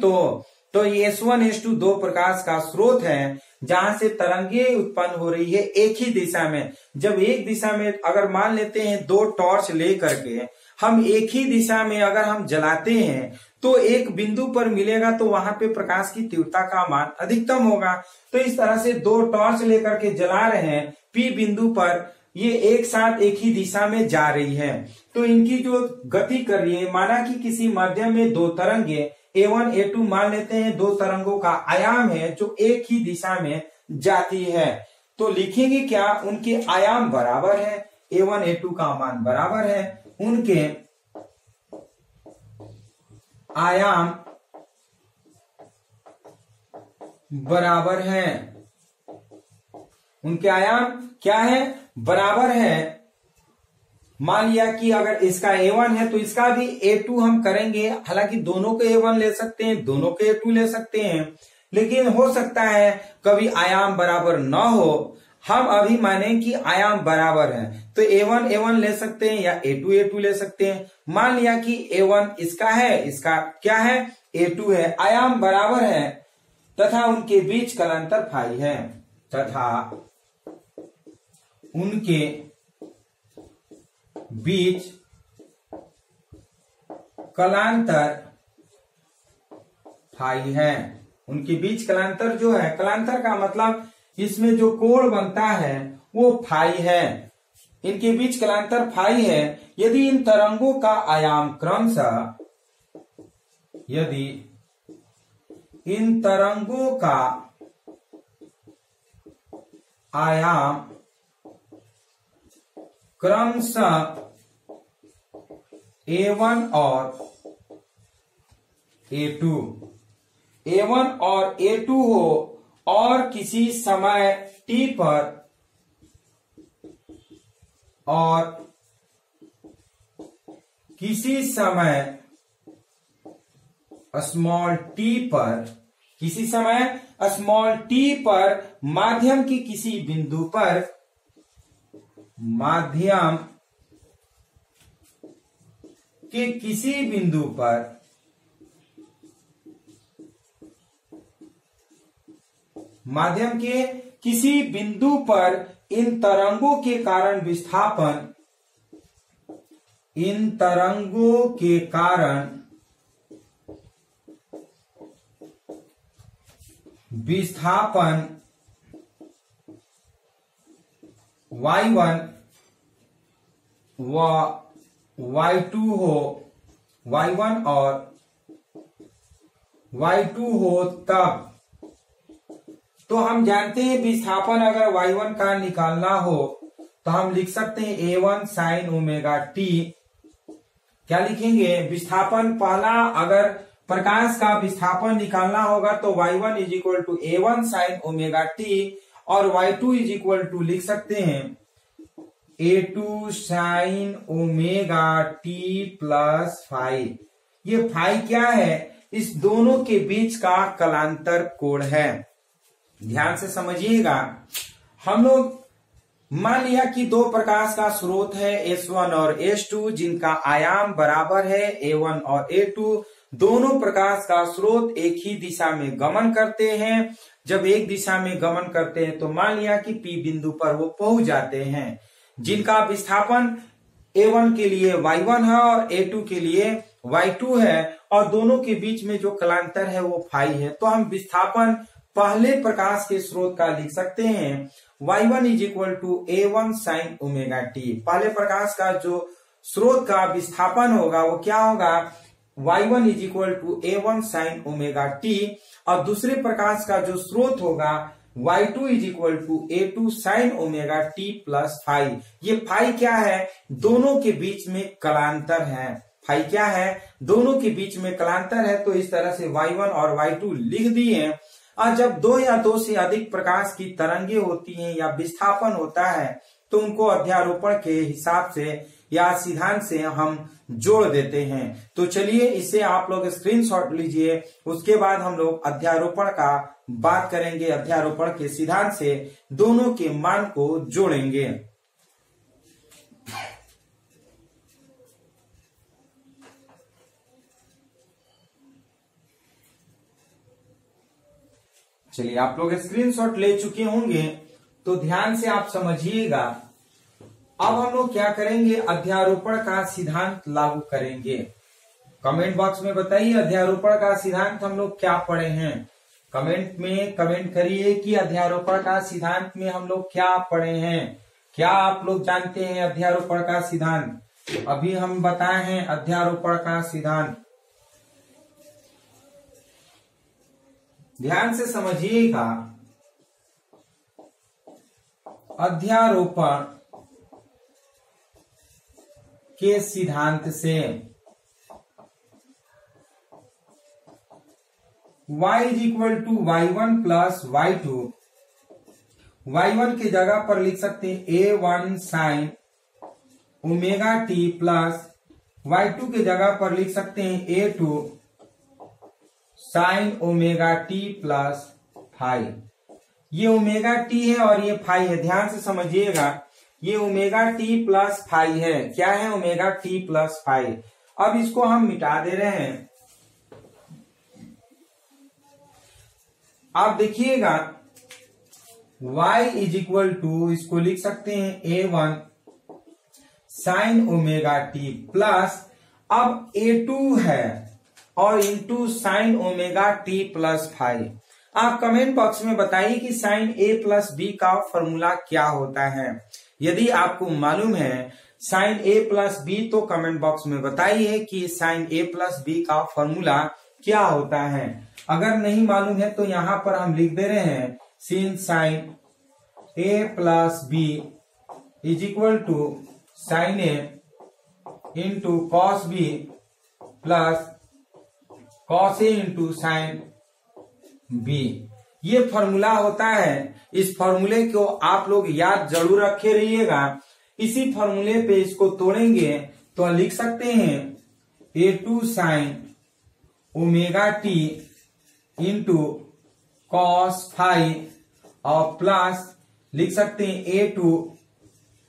तो ये S1 S2 दो प्रकाश का स्रोत है जहां से तरंगे उत्पन्न हो रही है एक ही दिशा में। जब एक दिशा में अगर मान लेते हैं दो टॉर्च लेकर के हम एक ही दिशा में अगर हम जलाते हैं तो एक बिंदु पर मिलेगा तो वहां पे प्रकाश की तीव्रता का मान अधिकतम होगा। तो इस तरह से दो टॉर्च लेकर के जला रहे हैं, P बिंदु पर ये एक साथ एक ही दिशा में जा रही है, तो इनकी जो गति कर रही है, माना कि किसी माध्यम में दो तरंगे A1 A2 मान लेते हैं, दो तरंगों का आयाम है जो एक ही दिशा में जाती है। तो लिखेंगे क्या, उनके आयाम बराबर है, A1 A2 का मान बराबर है। उनके आयाम बराबर हैं। उनके आयाम क्या है? बराबर है। मान लिया कि अगर इसका A1 है तो इसका भी A2 हम करेंगे। हालांकि दोनों के A1 ले सकते हैं, दोनों के A2 ले सकते हैं, लेकिन हो सकता है कभी आयाम बराबर न हो। हम अभी माने कि आयाम बराबर है तो A1 A1 ले सकते हैं या A2 A2 ले सकते हैं। मान लिया कि A1 इसका है, इसका क्या है? A2 है। आयाम बराबर है तथा उनके बीच कलांतर फाई है, तथा उनके बीच कलांतर फाई है। उनके बीच कलांतर जो है, कलांतर का मतलब इसमें जो कोण बनता है वो फाई है। इनके बीच कलांतर फाई है। यदि इन तरंगों का आयाम क्रमशः, यदि इन तरंगों का आयाम क्रमशः A1 और A2, A1 और A2 हो और किसी समय t पर और किसी समय स्मॉल t पर, किसी समय स्मॉल t पर माध्यम की किसी बिंदु पर, माध्यम के किसी बिंदु पर माध्यम के किसी बिंदु पर इन तरंगों के कारण विस्थापन, इन तरंगों के कारण विस्थापन Y1 व Y2 हो, Y1 और Y2 हो तब तो हम जानते हैं विस्थापन अगर Y1 का निकालना हो तो हम लिख सकते हैं A1 sin ओमेगा t। क्या लिखेंगे? विस्थापन पहला, अगर प्रकाश का विस्थापन निकालना होगा तो Y1 is equal to A1 sin omega t और Y2 इज इक्वल टू लिख सकते हैं A2 sin omega t plus phi. ये फाई क्या है? इस दोनों के बीच का कलांतर कोण है। ध्यान से समझिएगा। हम लोग मान लिया कि दो प्रकाश का स्रोत है S1 और S2 जिनका आयाम बराबर है A1 और A2। दोनों प्रकाश का स्रोत एक ही दिशा में गमन करते हैं। जब एक दिशा में गमन करते हैं तो मान लिया कि P बिंदु पर वो पहुंच जाते हैं, जिनका विस्थापन A1 के लिए Y1 है और A2 के लिए Y2 है और दोनों के बीच में जो कलांतर है वो फाई है। तो हम विस्थापन पहले प्रकाश के स्रोत का लिख सकते हैं Y1 is equal to A1 sin omega t। पहले प्रकाश का जो स्रोत का विस्थापन होगा वो क्या होगा? Y1 is equal to A1 sin omega t और दूसरे प्रकाश का जो स्रोत होगा Y2 is equal to A2 sin omega t plus phi. ये फाई क्या है? दोनों के बीच में कलांतर है। फाई क्या है? दोनों के बीच में कलांतर है। तो इस तरह से Y1 और Y2 लिख दिए। और जब दो या दो से अधिक प्रकाश की तरंगे होती हैं या विस्थापन होता है तो उनको अध्यारोपण के हिसाब से या सिद्धांत से हम जोड़ देते हैं। तो चलिए इसे आप लोग स्क्रीनशॉट लीजिए, उसके बाद हम लोग अध्यारोपण का बात करेंगे। अध्यारोपण के सिद्धांत से दोनों के मान को जोड़ेंगे। चलिए आप लोग स्क्रीनशॉट ले चुके होंगे तो ध्यान से आप समझिएगा। अब हम लोग क्या करेंगे? अध्यारोपण का सिद्धांत लागू करेंगे। कमेंट बॉक्स में बताइए अध्यारोपण का सिद्धांत हम लोग क्या पढ़े हैं। कमेंट में कमेंट करिए कि अध्यारोपण का सिद्धांत में हम लोग क्या पढ़े हैं। क्या आप लोग जानते हैं अध्यारोपण का सिद्धांत? अभी हम बताए हैं अध्यारोपण का सिद्धांत। ध्यान से समझिएगा। अध्यारोपण के सिद्धांत से y is equal to y1 plus y2, y1 की जगह पर लिख सकते हैं a1 sign omega T plus y2 की जगह पर लिख सकते हैं a2 sign omega T plus five. ये ओमेगा टी है और ये फाई है, ध्यान से समझिएगा। ये ओमेगा टी प्लस फाई है। क्या है? Omega T plus phi. अब इसको हम मिटा दे रहे हैं। आप देखिएगा y इज इक्वल टू, इसको लिख सकते हैं a1 sign omega T plus, अब a2 है और into sine omega T plus five. आप कमेंट बॉक्स में बताइए कि साइन a प्लस बी का फॉर्मूला क्या होता है। यदि आपको मालूम है साइन a प्लस बी तो कमेंट बॉक्स में बताइए कि साइन a प्लस बी का फॉर्मूला क्या होता है। अगर नहीं मालूम है तो यहां पर हम लिख दे रहे हैं sin sine a plus B is equal to sine a into cos B plus cos A into sine B. ये फॉर्मूला होता है। इस फॉर्मूले को आप लोग याद जरूर रखे रहिएगा। इसी फॉर्मूले पे इसको तोड़ेंगे तो लिख सकते हैं a2 sign omega T into cos five और प्लस लिख सकते हैं a2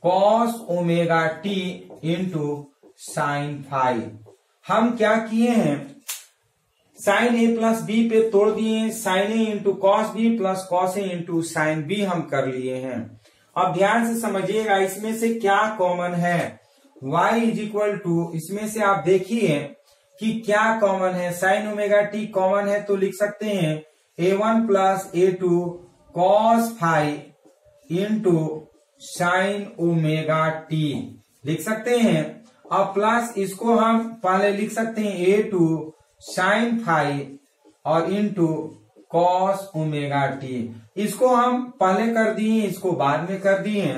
cos omega T into sine five. हम क्या किए हैं, साइन ए प्लस बी पे तोड़ दिए, sine A into cos B plus cos A into sine B हम कर लिए हैं। अब ध्यान से समझिएगा इसमें से क्या कॉमन है। y इज इक्वल टू, इसमें से आप देखिए कि क्या कॉमन है। साइन ओमेगा टी कॉमन है तो लिख सकते हैं a1 plus a2 cos five into sine omega T लिख सकते हैं। अब प्लस इसको हम पहले लिख सकते हैं a2 साइन फाइव और इंटू कॉस ओमेगा टी। इसको हम पहले कर दिए, इसको बाद में कर दिए।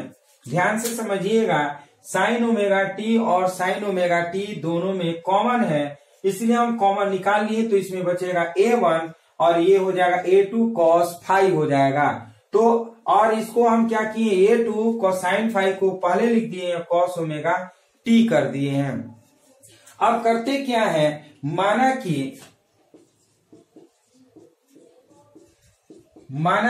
ध्यान से समझिएगा, साइन ओमेगा टी और साइन ओमेगा टी दोनों में कॉमन है, इसलिए हम कॉमन निकाल लिए। तो इसमें बचेगा a1 और ये हो जाएगा a2 कॉस फाइव हो जाएगा। तो और इसको हम क्या किए, a2 कोसाइन फाइव को पहले लिख दिए, कॉस ओमेगा टी कर दिए हैं। अब करते क्या है, माना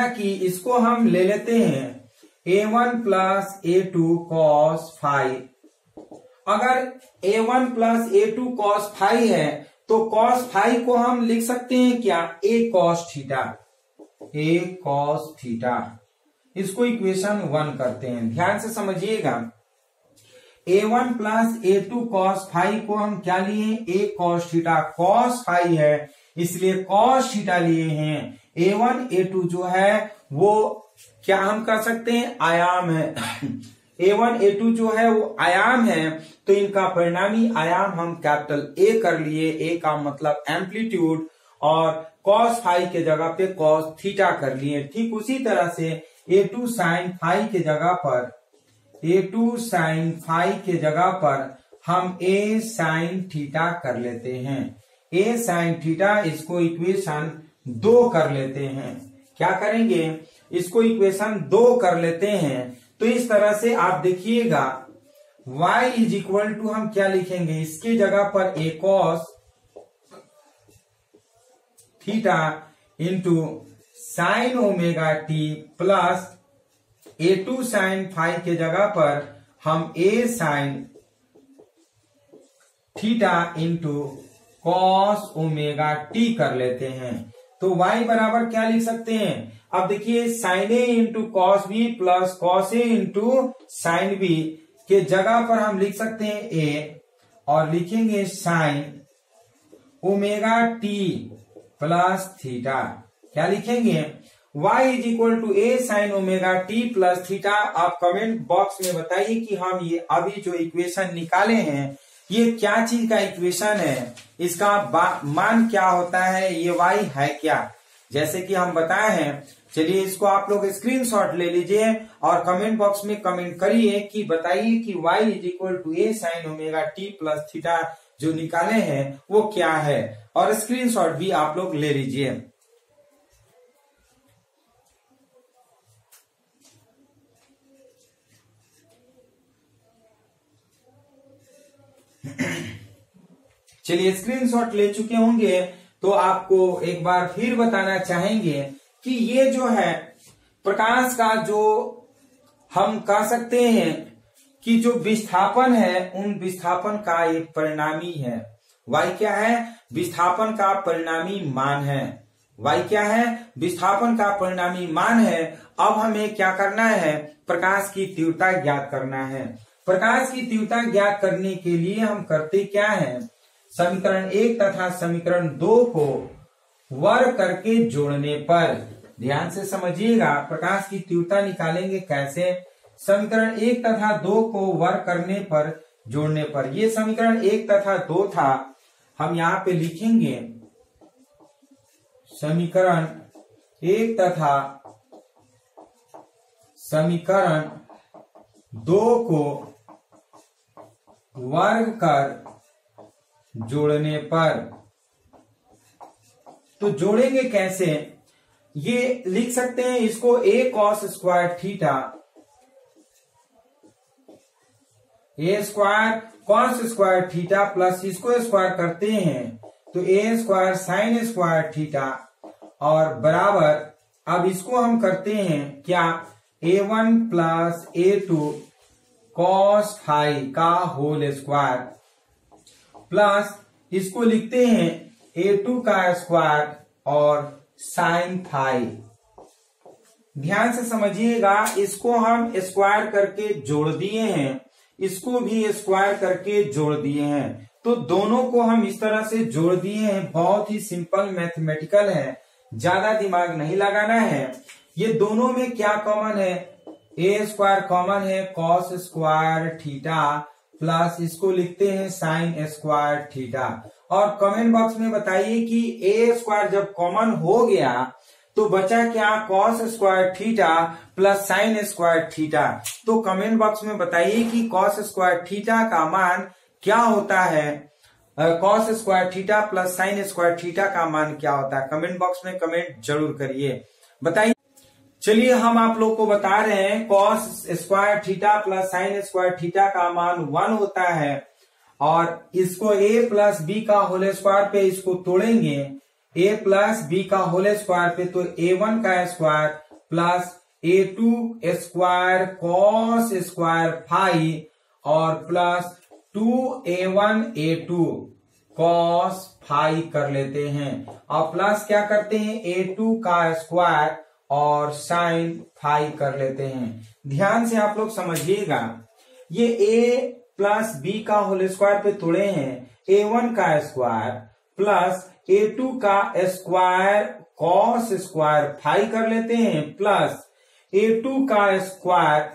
कि इसको हम ले लेते हैं a1 plus a2 cos five. अगर a1 plus a2 cos five है तो कॉस फाइव को हम लिख सकते हैं क्या, a कॉस थीटा। इसको इक्वेशन 1 करते हैं। ध्यान से समझिएगा, a1 plus a2 cos five को हम क्या लिए, a cos theta. Cos five है इसलिए कॉस थीटा लिए हैं। a1 a2 जो है वो क्या हम कर सकते हैं, आयाम है। a1 a2 जो है वो आयाम है, तो इनका परिणामी आयाम हम कैपिटल A कर लिए। A का मतलब एम्पलीट्यूड और कॉस फाइव के जगह पे कॉस थीटा कर लिए। ठीक उसी तरह से a2 साइन फाइव के जगह पर हम a साइन थीटा कर लेते हैं। a साइन थीटा, इसको इक्वेशन 2 कर लेते हैं। क्या करेंगे, इसको इक्वेशन 2 कर लेते हैं। तो इस तरह से आप देखिएगा y इज इक्वल टू हम क्या लिखेंगे, इसकी जगह पर a cos theta into sine omega T plus a2 sine five के जगह पर हम a sine theta into cos omega T कर लेते हैं। तो y बराबर क्या लिख सकते हैं, अब देखिए sine A into cos B plus cos A into sine B के जगह पर हम लिख सकते हैं a और लिखेंगे sine omega T plus theta. क्या लिखेंगे, y is equal to a sine omega T plus theta. आप कमेंट बॉक्स में बताइए कि हम ये अभी जो इक्वेशन निकाले हैं ये क्या चीज का इक्वेशन है, इसका मान क्या होता है, ये y है क्या। जैसे कि हम बताए हैं। चलिए इसको आप लोग स्क्रीनशॉट ले लीजिए और कमेंट बॉक्स में कमेंट करिए कि बताइए कि y is equal to a sin omega t plus theta जो निकाले हैं वो क्या है, और स्क्रीनशॉट भी आप लोग ले लीजिए। चलिए स्क्रीनशॉट ले चुके होंगे तो आपको एक बार फिर बताना चाहेंगे कि ये जो है प्रकाश का जो हम कह सकते हैं कि जो विस्थापन है उन विस्थापन का एक परिणामी है। y क्या है? विस्थापन का परिणामी मान है। y क्या है? विस्थापन का परिणामी मान है। अब हमें क्या करना है? प्रकाश की तीव्रता ज्ञात करना है। प्रकाश की तीव्रता ज्ञात करने के लिए हम करते क्या है? समीकरण 1 तथा समीकरण 2 को वर्ग करके जोड़ने पर, ध्यान से समझिएगा, प्रकाश की तीव्रता निकालेंगे कैसे? समीकरण 1 तथा 2 को वर्ग करने पर जोड़ने पर। ये समीकरण 1 तथा 2 था, हम यहाँ पे लिखेंगे समीकरण 1 तथा समीकरण 2 को वर्ग कर जोड़ने पर। तो जोड़ेंगे कैसे? ये लिख सकते हैं इसको a cos square theta, a square cos square theta plus इसको स्क्वायर करते हैं तो a square sine square theta, और बराबर अब इसको हम करते हैं क्या? a1 plus a2 cos phi का होल स्क्वायर प्लस इसको लिखते हैं a2 का स्क्वायर और साइन फाई। ध्यान से समझिएगा, इसको हम स्क्वायर करके जोड़ दिए हैं, इसको भी स्क्वायर करके जोड़ दिए हैं, तो दोनों को हम इस तरह से जोड़ दिए हैं। बहुत ही सिंपल मैथमेटिकल है, ज्यादा दिमाग नहीं लगाना है। ये दोनों में क्या कॉमन है? a स्क्वायर कॉमन है cos स्क्वायर थीटा प्लस इसको लिखते हैं साइन स्क्वायर थीटा। और कमेंट बॉक्स में बताइए कि a स्क्वायर जब कॉमन हो गया तो बचा क्या? cos square theta plus sine square theta. तो कमेंट बॉक्स में बताइए कि cos स्क्वायर थीटा का मान क्या होता है? cos square theta plus sine square theta का मान क्या होता है? कमेंट बॉक्स में कमेंट जरूर करिए, बताइए। चलिए हम आप लोग को बता रहे हैं cos square theta plus sine square theta का मान 1 होता है, और इसको a प्लस बी का होल स्क्वायर पे इसको तोड़ेंगे, a प्लस बी का होल स्क्वायर पे, तो a1 का square plus a2 square cos square phi और plus 2a1 a2 cos phi कर लेते हैं, और प्लस क्या करते हैं? a2 का स्क्वायर और साइन फाई कर लेते हैं। ध्यान से आप लोग समझिएगा, ये a प्लस बी का होल स्क्वायर पे तोड़े हैं, a1 का स्क्वायर प्लस a2 का स्क्वायर cos स्क्वायर फाई कर लेते हैं प्लस a2 का स्क्वायर,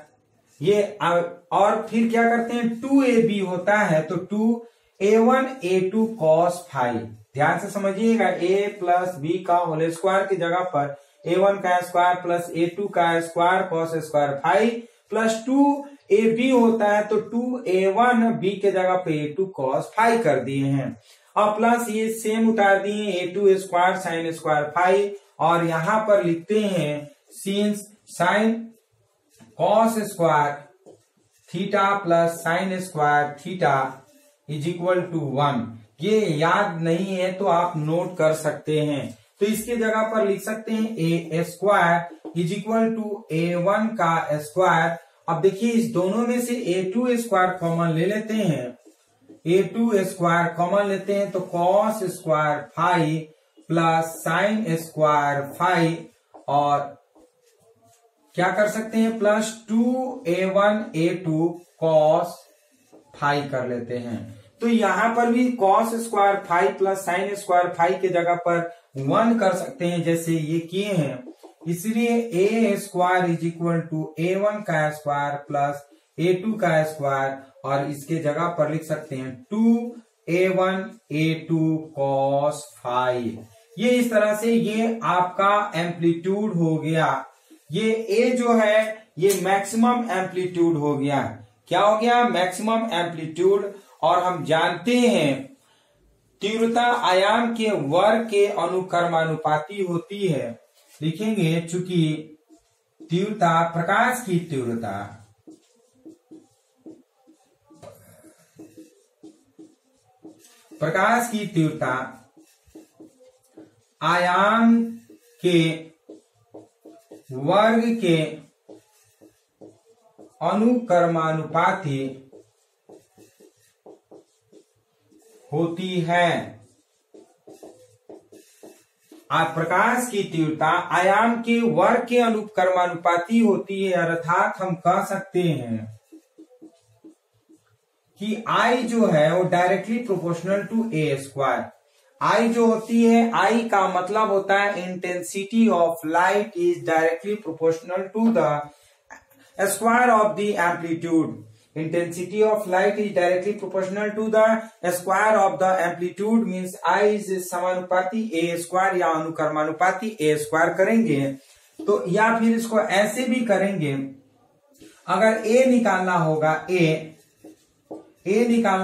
ये और फिर क्या करते हैं? 2ab होता है तो 2a1 a2 cos फाई। ध्यान से समझिएगा, a प्लस बी का होल स्क्वायर की जगह पर a1 का स्क्वायर प्लस a2 का square cos square phi plus 2ab होता है तो 2a1 b के जगह पे a2 cos फाई कर दिए हैं, और प्लस ये सेम उतार दिए a2 square sine square phi, और यहां पर लिखते हैं since sine cos square theta plus sine square theta is equal to 1। ये याद नहीं है तो आप नोट कर सकते हैं, तो इसके जगह पर लिख सकते हैं a square is equal to a1 का स्क्वायर। अब देखिए इस दोनों में से a2 स्क्वायर कॉमन ले लेते हैं, a2 स्क्वायर कॉमन लेते हैं तो cos square phi plus sine square phi, और क्या कर सकते हैं? Plus 2a1 a2 cos phi कर लेते हैं। तो यहां पर भी cos square phi plus sine square phi के जगह पर 1 कर सकते हैं, जैसे ये किए हैं। इसलिए a square is equal to a1 का स्क्वायर प्लस a2 का स्क्वायर, और इसके जगह पर लिख सकते हैं 2a1 a2 cos फाई। ये इस तरह से ये आपका एम्पलीट्यूड हो गया। ये ए जो है ये मैक्सिमम एम्पलीट्यूड हो गया। क्या हो गया? Maximum amplitude. और हम जानते हैं तीव्रता आयाम के वर्ग के अनुक्रमानुपाती होती है। लिखेंगे चूंकि तीव्रता प्रकाश की तीव्रता आयाम के वर्ग के अनुक्रमानुपाती होती है। प्रकाश की तीव्रता आयाम के वर्ग के अनुक्रमानुपाती होती है, अर्थात हम कह सकते हैं कि I जो है वो directly proportional to A square. I जो होती है, I का मतलब होता है intensity of light is directly proportional to the square of the amplitude. Intensity of light is directly proportional to the square of the amplitude, means I is समानुपाती a square या अनुक्रमानुपाती a square करेंगे तो, या फिर इसको ऐसे भी करेंगे, अगर a निकालना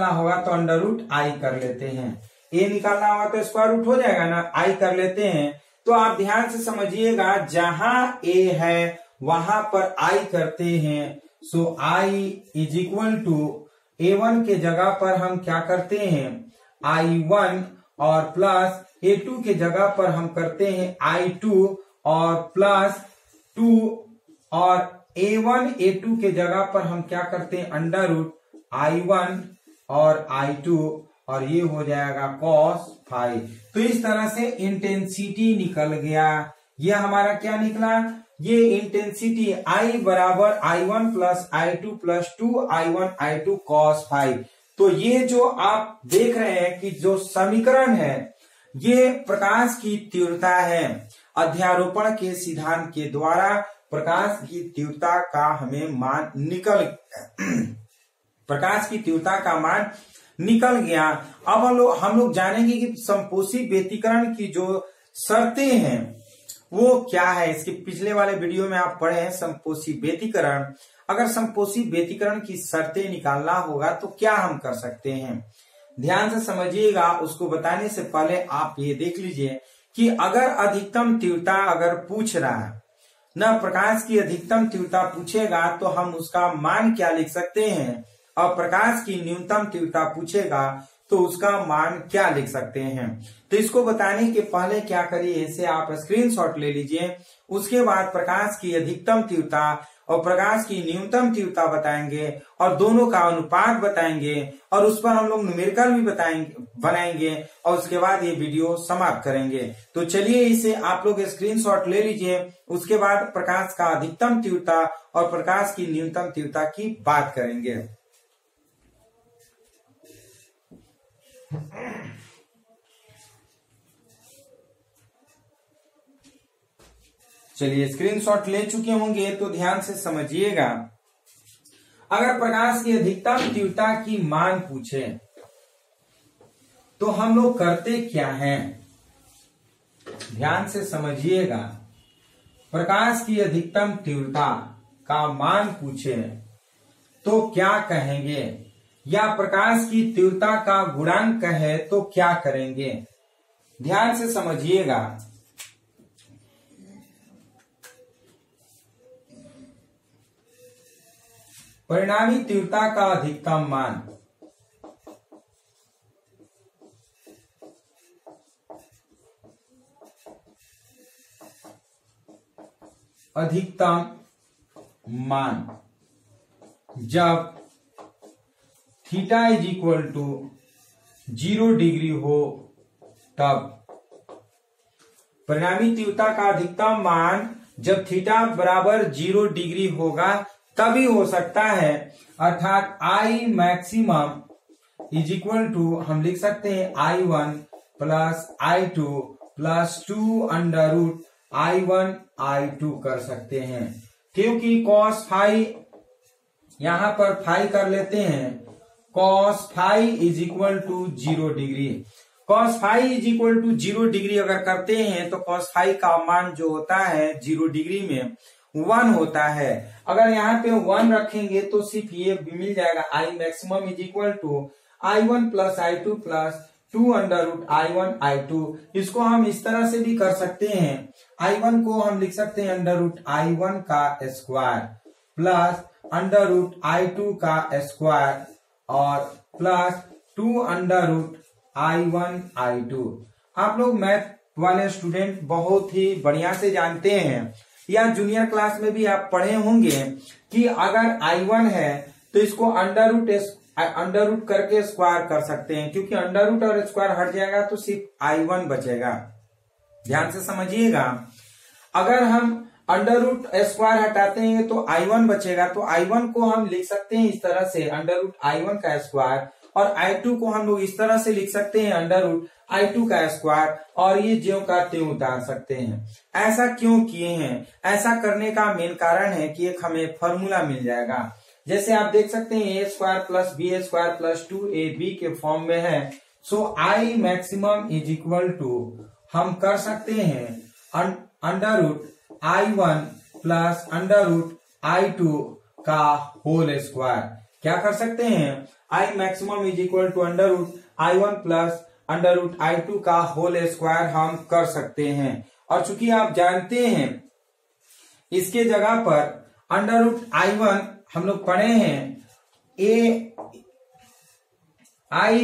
होगा तो अंडर रूट I कर लेते हैं। a निकालना होगा तो स्क्वायर रूट हो जाएगा ना, I कर लेते हैं। तो आप ध्यान से समझिएगा, जहां a है वहां पर I करते हैं। So I is equal to A1 के जगह पर हम क्या करते हैं I1, और प्लस A2 के जगह पर हम करते हैं I2, और प्लस 2, और A1 A2 के जगह पर हम क्या करते हैं अंडर रूट I1 और I2, और ये हो जाएगा cos फाई। तो इस तरह से इंटेंसिटी निकल गया। ये हमारा क्या निकला? ये इंटेंसिटी I बराबर I1 plus I2 plus 2I1 I2 cos five. तो ये जो आप देख रहे हैं कि जो समीकरण है ये प्रकाश की तीव्रता है। अध्यारोपण के सिद्धांत के द्वारा प्रकाश की तीव्रता का हमें मान प्रकाश की तीव्रता का मान निकल गया। अब हम लोग जानेंगे कि संपोषी व्यतिकरण की जो शर्तें हैं वो क्या है। इसके पिछले वाले वीडियो में आप पढ़े हैं संपोषी व्यतिकरण। अगर संपोषी व्यतिकरण की शर्तें निकालना होगा तो क्या हम कर सकते हैं, ध्यान से समझिएगा। उसको बताने से पहले आप ये देख लीजिए कि अगर अधिकतम तीव्रता अगर पूछ रहा है न, प्रकाश की अधिकतम तीव्रता पूछेगा तो हम उसका मान क्या लिख सकते हैं, और प्रकाश की न्यूनतम तीव्रता पूछेगा तो उसका मान क्या लिख सकते हैं। तो इसको बताने के पहले क्या करिए, इसे आप स्क्रीनशॉट ले लीजिए। उसके बाद प्रकाश की अधिकतम तीव्रता और प्रकाश की न्यूनतम तीव्रता बताएंगे और दोनों का अनुपात बताएंगे, और उस पर हम लोग न्यूमेरिकल भी बनाएंगे, और उसके बाद ये वीडियो समाप्त करेंगे। तो चलिए इसे आप लोग स्क्रीनशॉट ले लीजिए। उसके बाद प्रकाश का अधिकतम तीव्रता और प्रकाश की न्यूनतम तीव्रता की बात करेंगे। चलिए स्क्रीनशॉट ले चुके होंगे तो ध्यान से समझिएगा। अगर प्रकाश की अधिकतम तीव्रता की मान पूछे तो हम लोग करते क्या हैं, ध्यान से समझिएगा। प्रकाश की अधिकतम तीव्रता का मान पूछे तो क्या कहेंगे, या प्रकाश की तीव्रता का गुणांक कहे तो क्या करेंगे, ध्यान से समझिएगा। परिणामी तीव्रता का अधिकतम मान जब theta is equal to 0 degree हो तब। परिणामी तीव्रता का अधिकतम मान जब थीटा बराबर 0 डिग्री होगा तभी हो सकता है, अर्थात I maximum is equal to हम लिख सकते हैं I1 plus I2 plus 2 under root I1 I2 कर सकते हैं, क्योंकि cos फाई यहां पर फाई कर लेते हैं। cos phi is equal to 0 degree. cos phi is equal to 0 degree अगर करते हैं तो cos फाई का मान जो होता है 0 डिग्री में 1 होता है। अगर यहाँ पे 1 रखेंगे तो सिर्फ ये भी मिल जाएगा I maximum is equal to I1 plus I2 plus 2 under root I1 I2। इसको हम इस तरह से भी कर सकते हैं, I1 को हम लिख सकते हैं अंडर रूट I1 का square plus under root I2 का स्क्वायर और plus 2 under root I1 I2। आप लोग मैथ वाले स्टूडेंट बहुत ही बढ़िया से जानते हैं, या जूनियर क्लास में भी आप पढ़े होंगे कि अगर I1 है तो इसको अंडर रूट करके स्क्वायर कर सकते हैं, क्योंकि अंडर रूट और स्क्वायर हट जाएगा तो सिर्फ I1 बचेगा। ध्यान से समझिएगा, अगर हम अंडर रूट स्क्वायर हटाते हैं तो I1 बचेगा, तो I1 को हम लिख सकते हैं इस तरह से अंडर रूट I1 का स्क्वायर, और I2 को हम लोग इस तरह से लिख सकते हैं अंडर रूट I2 का स्क्वायर, और ये ज्यों का त्यों उतार सकते हैं। ऐसा क्यों किए हैं? ऐसा करने का मेन कारण है कि एक हमें फॉर्मूला मिल जाएगा। जैसे आप देख सकते हैं a square plus B square plus 2ab के फॉर्म में है। So I maximum is equal to हम कर सकते हैं under root I1 plus under root I2 का होल स्क्वायर। क्या कर सकते हैं? I maximum is equal to under root I1 plus under root I2 का होल स्क्वायर हम कर सकते हैं। और चूंकि आप जानते हैं इसके जगह पर अंडर रूट I1 हम लोग पढ़े हैं I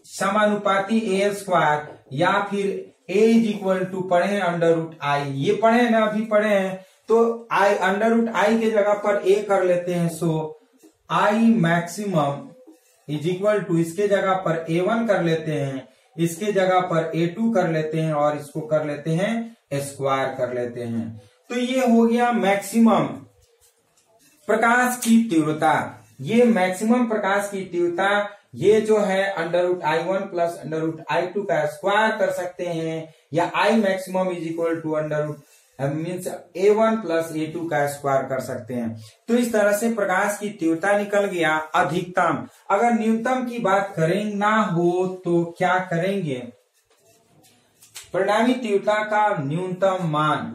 समानुपाती a स्क्वायर, या फिर a इज इक्वल टू पढ़े हैं अंडर रूट I, ये पढ़े हैं ना, अभी पढ़े हैं, तो I अंडर रूट I के जगह पर a कर लेते हैं। So I maximum is equal to इसके जगह पर A1 कर लेते हैं, इसके जगह पर A2 कर लेते हैं, और इसको कर लेते हैं स्क्वायर कर लेते हैं। तो ये हो गया मैक्सिमम प्रकाश की तीव्रता। ये मैक्सिमम प्रकाश की तीव्रता ये जो है under root I1 plus under root I2 का स्क्वायर कर सकते हैं, या I maximum is equal to under root means A1 plus A2 का स्क्वायर कर सकते हैं। तो इस तरह से प्रकाश की तीव्रता निकल गया अधिकतम। अगर न्यूनतम की बात करें ना हो तो क्या करेंगे? परिणामी तीव्रता का न्यूनतम मान,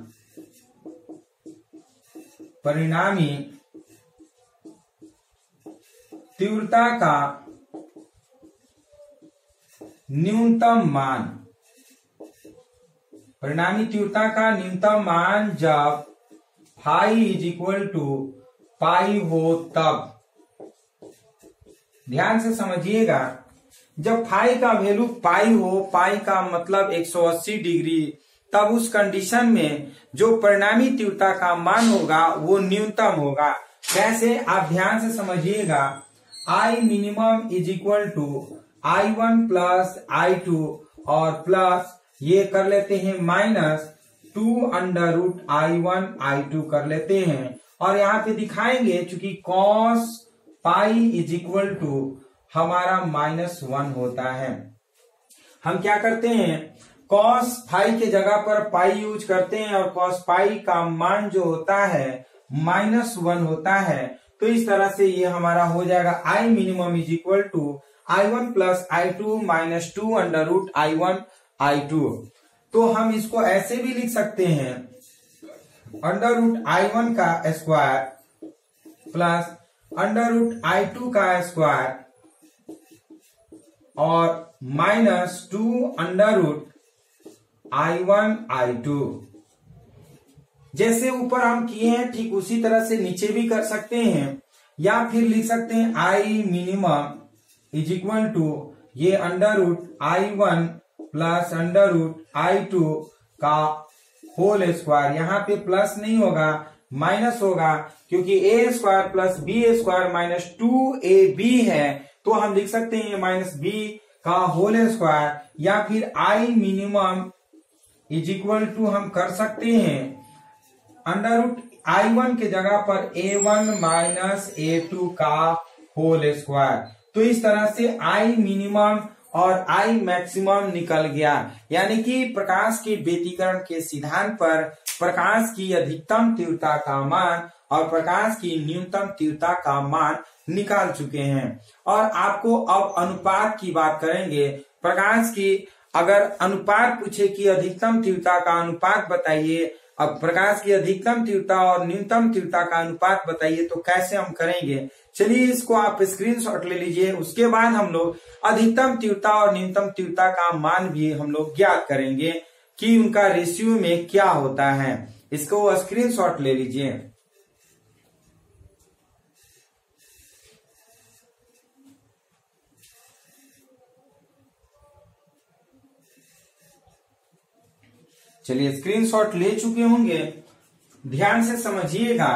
परिणामी तीव्रता का न्यूनतम मान, परिणामी तीव्रता का न्यूनतम मान जब फाई इज इक्वल टू पाई हो तब। ध्यान से समझिएगा, जब फाई का वैल्यू पाई हो, पाई का मतलब 180 डिग्री, तब उस कंडीशन में जो परिणामी तीव्रता का मान होगा वो न्यूनतम होगा। कैसे? आप ध्यान से समझिएगा, I minimum is equal to I1 plus I2 और प्लस ये कर लेते हैं minus 2 under root I1 I2 कर लेते हैं, और यहाँ पे दिखाएंगे चूंकि cos pi is equal to हमारा -1 होता है। हम क्या करते हैं? cos फाई के जगह पर पाई यूज करते हैं, और cos पाई का मान जो होता है -1 होता है। तो इस तरह से ये हमारा हो जाएगा I minimum is equal to I1 plus I2 minus 2 under root I1 I2। तो हम इसको ऐसे भी लिख सकते हैं अंडर रूट I1 का square plus under root I2 का स्क्वायर और minus 2 under root I1 I2। जैसे ऊपर हम किए हैं ठीक उसी तरह से नीचे भी कर सकते हैं, या फिर लिख सकते हैं I minimum is equal to ये under root I1 plus under root I2 का होल स्क्वायर। यहाँ पे प्लस नहीं होगा, माइनस होगा, क्योंकि a square plus B square minus 2ab है, तो हम लिख सकते हैं माइनस b का होल स्क्वायर, या फिर I minimum is equal to हम कर सकते हैं अंडर रूट I1 के जगह पर a1 माइनस a2 का होल स्क्वायर। तो इस तरह से I मिनिमम और I मैक्सिमम निकल गया, यानी कि प्रकाश के व्यतिकरण के सिद्धांत पर प्रकाश की अधिकतम तीव्रता का मान और प्रकाश की न्यूनतम तीव्रता का मान निकाल चुके हैं। और आपको अब अनुपात की बात करेंगे, प्रकाश की अगर अनुपात पूछे कि अधिकतम तीव्रता का अनुपात बताइए, अब प्रकाश की अधिकतम तीव्रता और न्यूनतम तीव्रता का अनुपात बताइए तो कैसे हम करेंगे। चलिए इसको आप स्क्रीनशॉट ले लीजिए। उसके बाद हम लोग अधिकतम तीव्रता और न्यूनतम तीव्रता का मान भी हम लोग ज्ञात करेंगे कि उनका रेशियो में क्या होता है। इसको स्क्रीनशॉट ले लीजिए। चलिए स्क्रीनशॉट ले चुके होंगे, ध्यान से समझिएगा।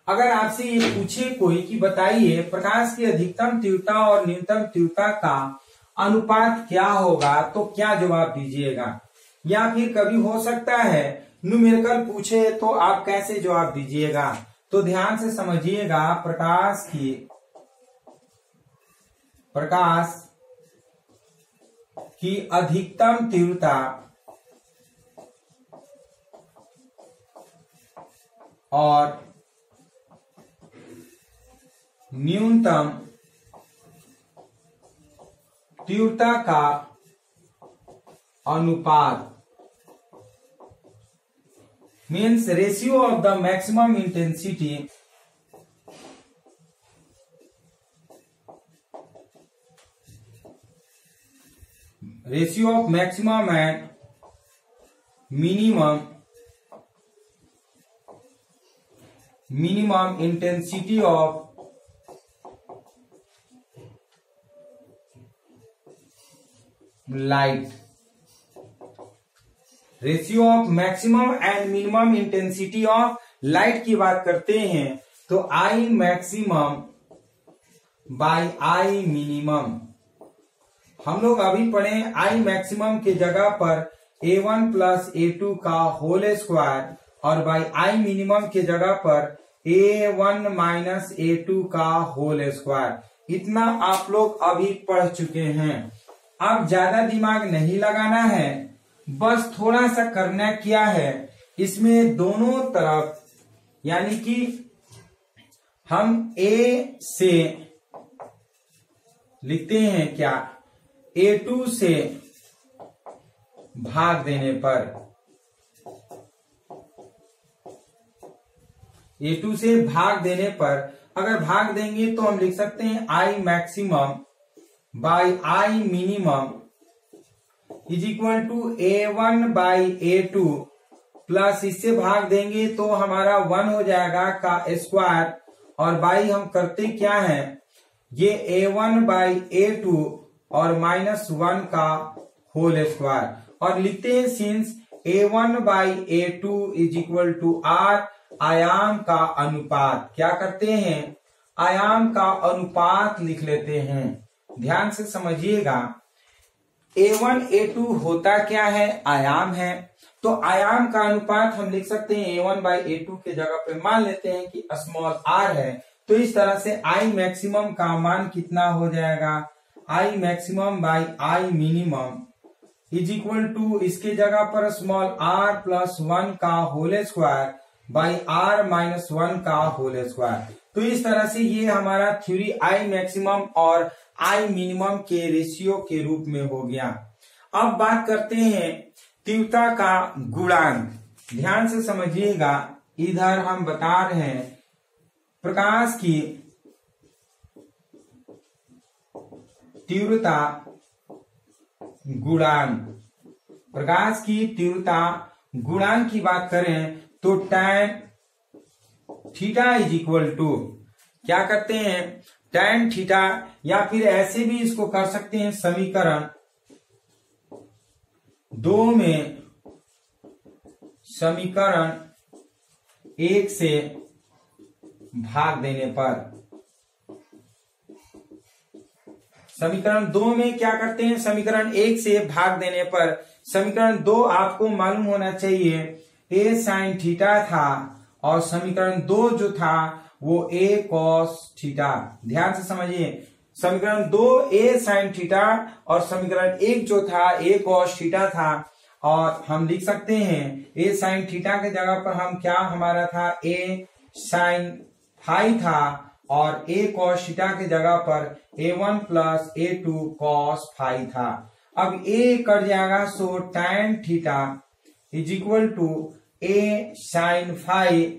अगर आपसे ये पूछे कोई कि बताइए प्रकाश की अधिकतम तीव्रता और न्यूनतम तीव्रता का अनुपात क्या होगा, तो क्या जवाब दीजिएगा। या फिर कभी हो सकता है न्यूमेरिकल पूछे तो आप कैसे जवाब दीजिएगा। तो ध्यान से समझिएगा, प्रकाश की अधिकतम तीव्रता और न्यूनतम तीव्रता का अनुपात means ratio of the maximum intensity ratio of maximum and minimum intensity of light, ratio of maximum and minimum intensity of light की बात करते हैं तो I maximum bye I minimum. हम लोग अभी पढ़े आई मैक्सिमम के जगह पर A1 प्लस A2 का होल स्क्वायर और बाय आई मिनिमम के जगह पर A1 माइनस A2 का होल स्क्वायर। इतना आप लोग अभी पढ़ चुके हैं। अब ज्यादा दिमाग नहीं लगाना है, बस थोड़ा सा करना क्या है, इसमें दोनों तरफ यानी कि हम A से लिखते हैं क्या, A2 से भाग देने पर, A2 से भाग देने पर अगर भाग देंगे तो हम लिख सकते हैं I maximum by I minimum is equal to A1 by A2 plus इससे भाग देंगे तो हमारा 1 हो जाएगा का स्क्वायर और बाई हम करते क्या है, ये A1 बाई A2 और -1 का होल स्क्वायर और लिखते हैं since A1 by A2 is equal to R आयाम का अनुपात। क्या करते हैं, आयाम का अनुपात लिख लेते हैं। ध्यान से समझिएगा, A1 A2 होता क्या है, आयाम है। तो आयाम का अनुपात हम लिख सकते हैं A1 बाई A2 के जगह पे मान लेते हैं कि स्मॉल r है। तो इस तरह से आई मैक्सिमम का मान कितना हो जाएगा, I maximum by I minimum is equal to इसके जगह पर स्मॉल r प्लस 1 का whole square by r minus 1 का होल स्क्वायर। तो इस तरह से ये हमारा थ्योरी आई मैक्सिमम और आई मिनिमम के रेशियो के रूप में हो गया। अब बात करते हैं तीव्रता का गुणांक। ध्यान से समझिएगा, इधर हम बता रहे हैं प्रकाश की तीव्रता गुणांक। प्रकाश की तीव्रता गुणांक की बात करें तो tan theta is equal to क्या करते हैं, tan थीटा, या फिर ऐसे भी इसको कर सकते हैं समीकरण 2 में समीकरण 1 से भाग देने पर। समीकरण 2 में क्या करते हैं, समीकरण 1 से भाग देने पर समीकरण 2 आपको मालूम होना चाहिए a sin थीटा था और समीकरण 2 जो था वो a cos थीटा। ध्यान से समझिए, समीकरण 2 a sin थीटा और समीकरण 1 जो था a cos थीटा था और हम लिख सकते हैं a sin थीटा के जगह पर हम क्या हमारा था a sin फाई था और a cos थीटा की जगह पर a1 plus a2 cos phi था। अब a कट जाएगा, so tan theta is equal to a sin phi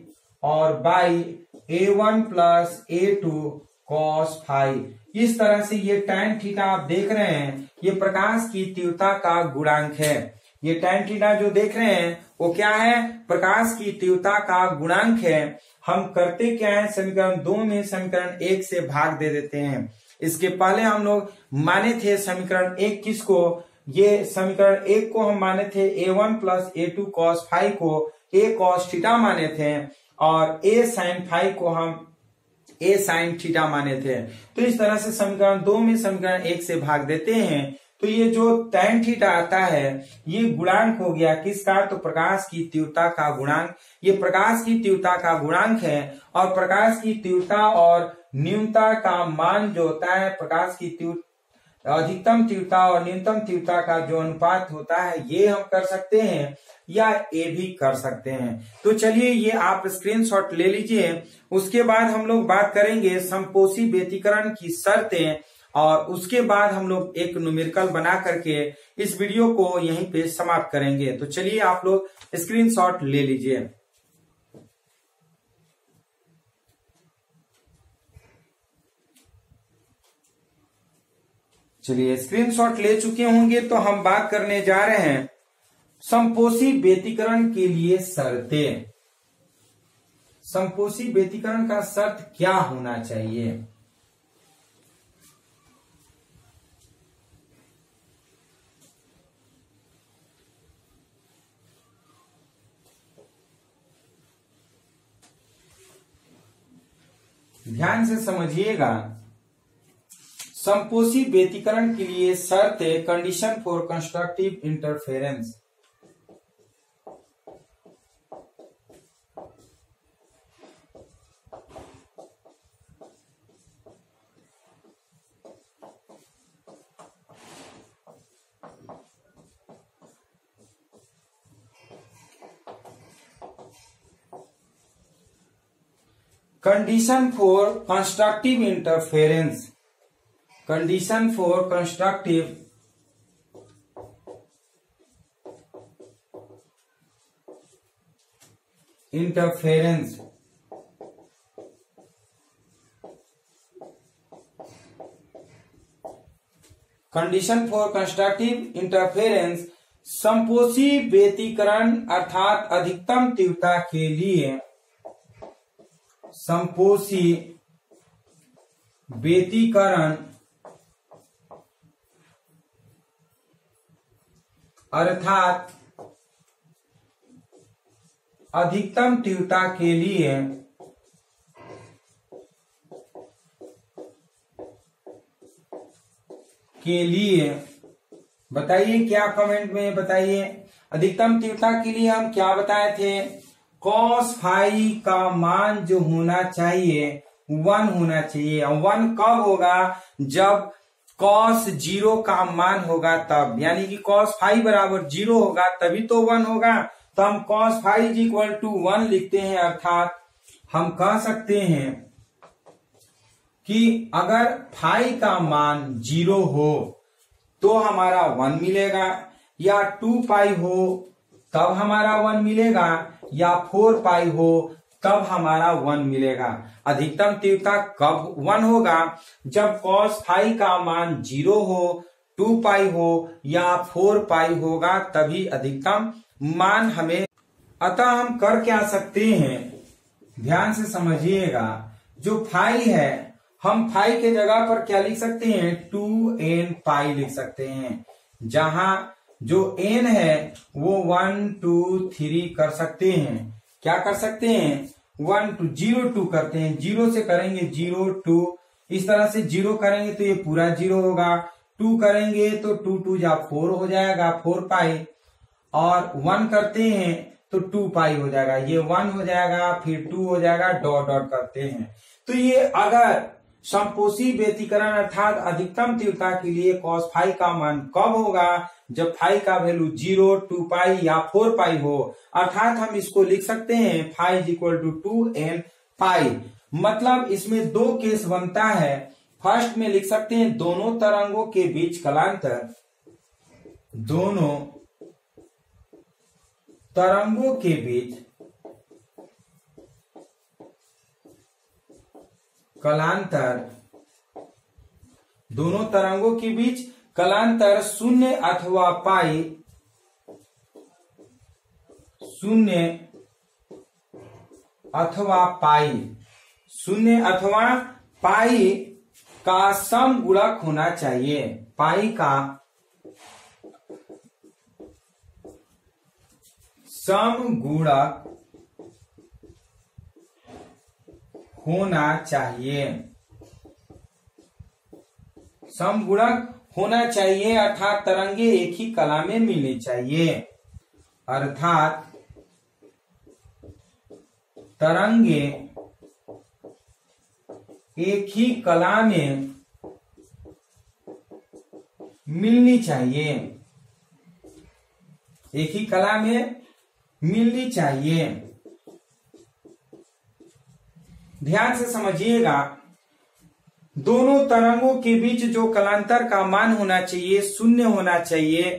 और by a1 plus a2 cos phi. इस तरह से ये tan थीटा आप देख रहे हैं, ये प्रकाश की तीव्रता का गुणांक है। ये tan थीटा जो देख रहे हैं वो क्या है, प्रकाश की तीव्रता का गुणांक है। हम करते क्या है, समीकरण 2 में समीकरण 1 से भाग दे देते हैं। इसके पहले हम लोग माने थे समीकरण 1 किसको, ये समीकरण 1 को हम माने थे a1 plus a2 cos phi को a cos थीटा माने थे और a sin फाई को हम a sin थीटा माने थे। तो इस तरह से समीकरण 2 में समीकरण 1 से भाग देते हैं। तो ये जो tan थीटा आता है ये गुणांक हो गया किसका, तो प्रकाश की तीव्रता का गुणांक। ये प्रकाश की तीव्रता का गुणांक है और प्रकाश की तीव्रता और न्यूनता का मान जो होता है, प्रकाश की अधिकतम तीव्रता और न्यूनतम तीव्रता का जो अनुपात होता है, ये हम कर सकते हैं या ये भी कर सकते हैं। तो चलिए ये आप स्क्रीनशॉट ले लीजिए। उसके बाद हम लोग बात करेंगे समपोषी व्यतिकरण की शर्तें और उसके बाद हम लोग एक न्यूमेरिकल बना करके इस वीडियो को यहीं पे समाप्त करेंगे। तो चलिए आप लोग स्क्रीनशॉट ले लीजिए। चलिए स्क्रीनशॉट ले चुके होंगे तो हम बात करने जा रहे हैं समपोषी व्यतिकरण के लिए शर्तें। समपोषी व्यतिकरण का शर्त क्या होना चाहिए। ध्यान से समझिएगा, समपोषी व्यतिकरण के लिए शर्त है condition for constructive interference. Condition for constructive interference, condition for constructive interference. Condition for constructive interference समपोषी व्यतिकरण अर्थात अधिकतम तीव्रता के लिए समपोषी व्यतिकरण अर्थात अधिकतम तीव्रता के लिए बताइए क्या, कमेंट में बताइए। अधिकतम तीव्रता के लिए हम क्या बताए थे, कॉस फाई का मान जो होना चाहिए 1 होना चाहिए। 1 कब होगा, जब कॉस 0 का मान होगा तब, यानी कि कॉस फाई बराबर 0 होगा तभी तो 1 होगा। तो हम cos phi is equal to 1 लिखते हैं, अर्थात हम कह सकते हैं कि अगर फाई का मान 0 हो तो हमारा 1 मिलेगा, या 2 पाई हो तब हमारा 1 मिलेगा, या 4 पाई हो तब हमारा 1 मिलेगा। अधिकतम तीव्रता कब 1 होगा, जब कॉस फाई का मान 0 हो, 2 पाई हो या 4 पाई होगा, तभी अधिकतम मान हमें। अतः हम कर क्या सकते हैं, ध्यान से समझिएगा। जो फाई है, हम फाई के जगह पर क्या लिख सकते हैं, 2n पाई लिख सकते हैं। जहां जो n है वो 1 2 3 कर सकते हैं। क्या कर सकते हैं, 1 2 0 2 करते हैं। 0 से करेंगे 0 2, इस तरह से 0 करेंगे तो ये पूरा 0 होगा। 2 करेंगे तो 2 2 जा 4 हो जाएगा, 4 पाई। और 1 करते हैं तो 2 पाई हो जाएगा, ये 1 हो जाएगा, फिर 2 हो जाएगा, डॉट डॉट करते हैं। तो ये अगर समपोषी व्यतिकरण अर्थात अधिकतम तीव्रता के लिए कॉस फाई का मान कब होगा, जब फाई का वैल्यू 0 2 पाई या 4 पाई हो। अर्थात हम इसको लिख सकते हैं phi is equal to 2n pi. मतलब इसमें दो केस बनता है। फर्स्ट में लिख सकते हैं दोनों तरंगों के बीच कलांतर, दोनों तरंगों के बीच कलांतर, दोनों तरंगों के बीच कलांतर शून्य अथवा पाई, शून्य अथवा पाई, शून्य अथवा पाई का समगुणक होना चाहिए। पाई का समगुणक होना चाहिए, समगुणक होना चाहिए अर्थात तरंगे एक ही कला में मिलनी चाहिए, अर्थात तरंगे एक ही कला में मिलनी चाहिए, एक ही कला में मिलनी चाहिए। ध्यान से समझिएगा, दोनों तरंगों के बीच जो कलांतर का मान होना चाहिए शून्य होना चाहिए,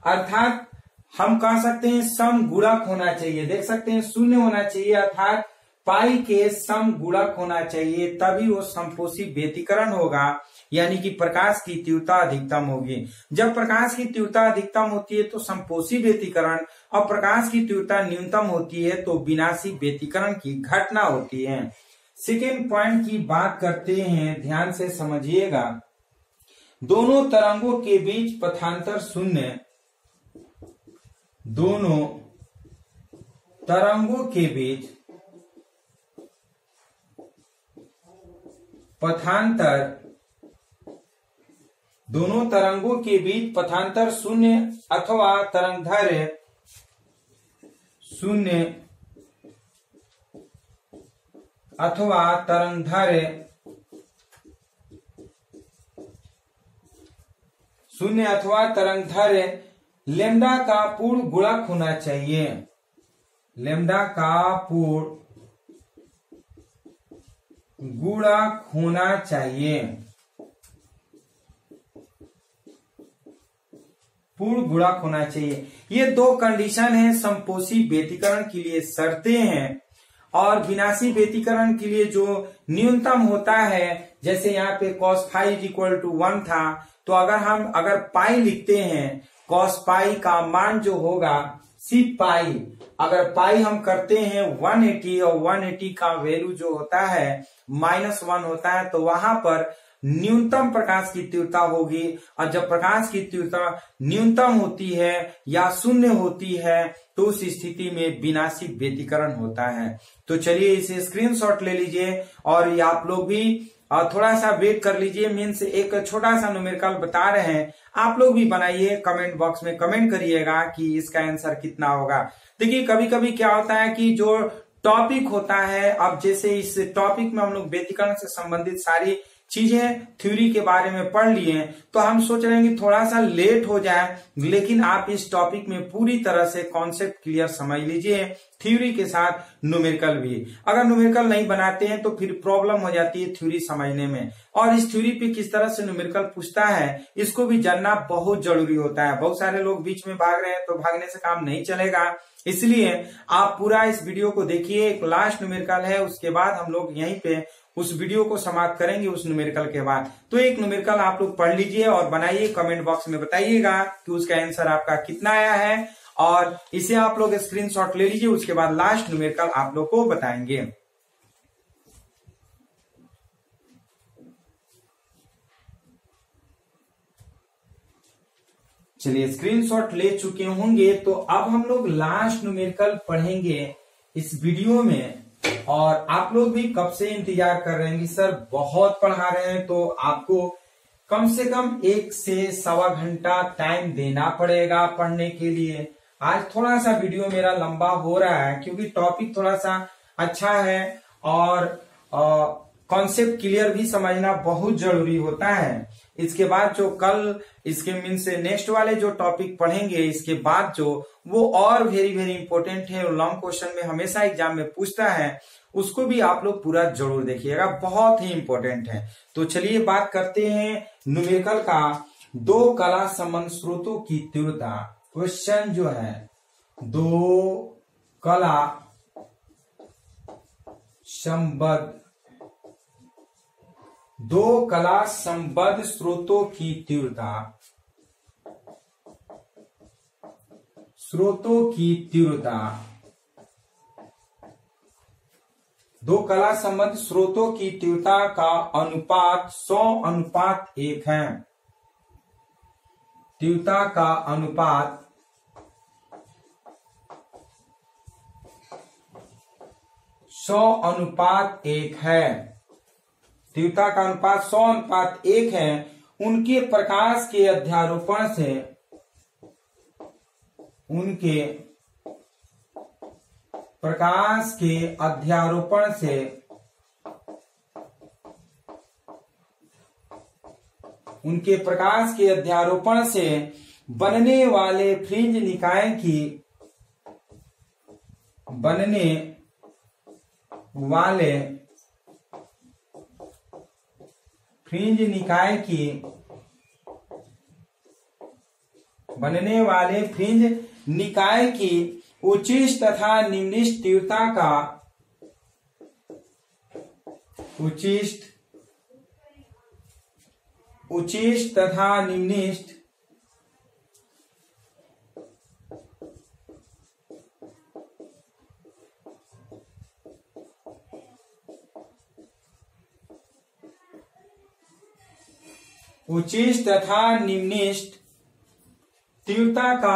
अर्थात हम कह सकते हैं समगुणक होना चाहिए। देख सकते हैं शून्य होना चाहिए अर्थात पाई के समगुणक होना चाहिए, तभी वो समपोषी व्यतिकरण होगा, यानी कि प्रकाश की तीव्रता अधिकतम होगी। जब प्रकाश की तीव्रता अधिकतम होती है तो समपोषी व्यतिकरण, और प्रकाश की तीव्रता न्यूनतम होती है तो विनाशी व्यतिकरण की घटना होती है। सेकेंड पॉइंट की बात करते हैं, ध्यान से समझिएगा। दोनों तरंगों के बीच पथांतर शून्य, दोनों तरंगों के बीच पथांतर, दोनों तरंगों के बीच पथांतर शून्य अथवा तरंगदैर्ध्य शून्य अथवा तरंगदैर्ध्य शून्य अथवा तरंगदैर्ध्य लैम्डा का पूर्ण गुणक होना चाहिए, लैम्डा का पूर्ण गुणक होना चाहिए, पूर्ण गुणक होना चाहिए। ये दो कंडीशन है समपोषी व्यतिकरण के लिए शर्तें हैं, और विनाशी व्यतिकरण के लिए जो न्यूनतम होता है, जैसे यहाँ पे cos फाई इक्वल टू 1 था, तो अगर पाई लिखते हैं, cos पाई का मान जो होगा सी पाई, अगर पाई हम करते हैं 180 और 180 का वैल्यू जो होता है -1 होता है, तो वहां पर न्यूनतम प्रकाश की तीव्रता होगी। और जब प्रकाश की तीव्रता न्यूनतम होती है या शून्य होती है तो उस स्थिति में विनाशी व्यतिकरण होता है। तो चलिए इसे स्क्रीनशॉट ले लीजिए, और ये आप लोग भी थोड़ा सा वेट कर लीजिए। मीन्स एक छोटा सा न्यूमेरिकल बता रहे हैं, आप लोग भी बनाइए, कमेंट बॉक्स में कमेंट करिएगा कि इसका आंसर कितना होगा। देखिए कभी कभी क्या होता है कि जो टॉपिक होता है, अब जैसे इस टॉपिक में हम लोग व्यतिकरण से संबंधित सारी चीजें थ्योरी के बारे में पढ़ लिए, तो हम सोच रहे हैं कि थोड़ा सा लेट हो जाए, लेकिन आप इस टॉपिक में पूरी तरह से कॉन्सेप्ट क्लियर समझ लीजिए, थ्योरी के साथ न्यूमेरिकल भी। अगर न्यूमेरिकल नहीं बनाते हैं तो फिर प्रॉब्लम हो जाती है थ्योरी समझने में, और इस थ्योरी पे किस तरह से न्यूमेरिकल पूछता है इसको भी जानना बहुत जरूरी होता है। बहुत सारे लोग बीच में भाग रहे हैं, तो भागने से काम नहीं चलेगा, इसलिए आप पूरा इस वीडियो को देखिए। एक लास्ट न्यूमेरिकल है, उसके बाद हम लोग यहीं पे उस वीडियो को समाप्त करेंगे उस न्यूमेरिकल के बाद। तो एक न्यूमेरिकल आप लोग पढ़ लीजिए और बनाइए, कमेंट बॉक्स में बताइएगा कि उसका आंसर आपका कितना आया है, और इसे आप लोग स्क्रीनशॉट ले लीजिए। उसके बाद लास्ट न्यूमेरिकल आप लोग को बताएंगे। चलिए स्क्रीनशॉट ले चुके होंगे, तो अब हम लोग लास्ट न्यूमेरिकल पढ़ेंगे इस वीडियो में, और आप लोग भी कब से इंतजार कर रहे हैं कि सर बहुत पढ़ा रहे हैं, तो आपको कम से कम 1 से 1.25 घंटा टाइम देना पड़ेगा पढ़ने के लिए। आज थोड़ा सा वीडियो मेरा लंबा हो रहा है क्योंकि टॉपिक थोड़ा सा अच्छा है, और कॉन्सेप्ट क्लियर भी समझना बहुत जरूरी होता है। इसके बाद जो कल इसके मीन से नेक्स्ट वाले जो टॉपिक पढ़ेंगे, इसके बाद जो वो और वेरी वेरी इंपॉर्टेंट है, लॉन्ग क्वेश्चन में हमेशा एग्जाम में पूछता है, उसको भी आप लोग पूरा जरूर देखिएगा, बहुत ही इंपॉर्टेंट है। तो चलिए बात करते हैं न्यूमेरिकल का, दो कला संबंध स्रोतों की तीव्रता। क्वेश्चन जो है, दो कला संबद्ध स्रोतों की तीव्रता, दो कला संबद्ध स्रोतों की तीव्रता का अनुपात 100:1 है। तीव्रता का अनुपात 100:1 है। तीव्रता का अनुपात 100:1 है। उनके प्रकाश के अध्यारोपण से, उनके प्रकाश के अध्यारोपण से बनने वाले फ्रिंज निकाय की, बनने वाले फ्रिंज निकाय की उच्चिष्ट तथा निम्निष्ट तीव्रता का, उच्चिष्ट तथा निम्निष्ट तीव्रता का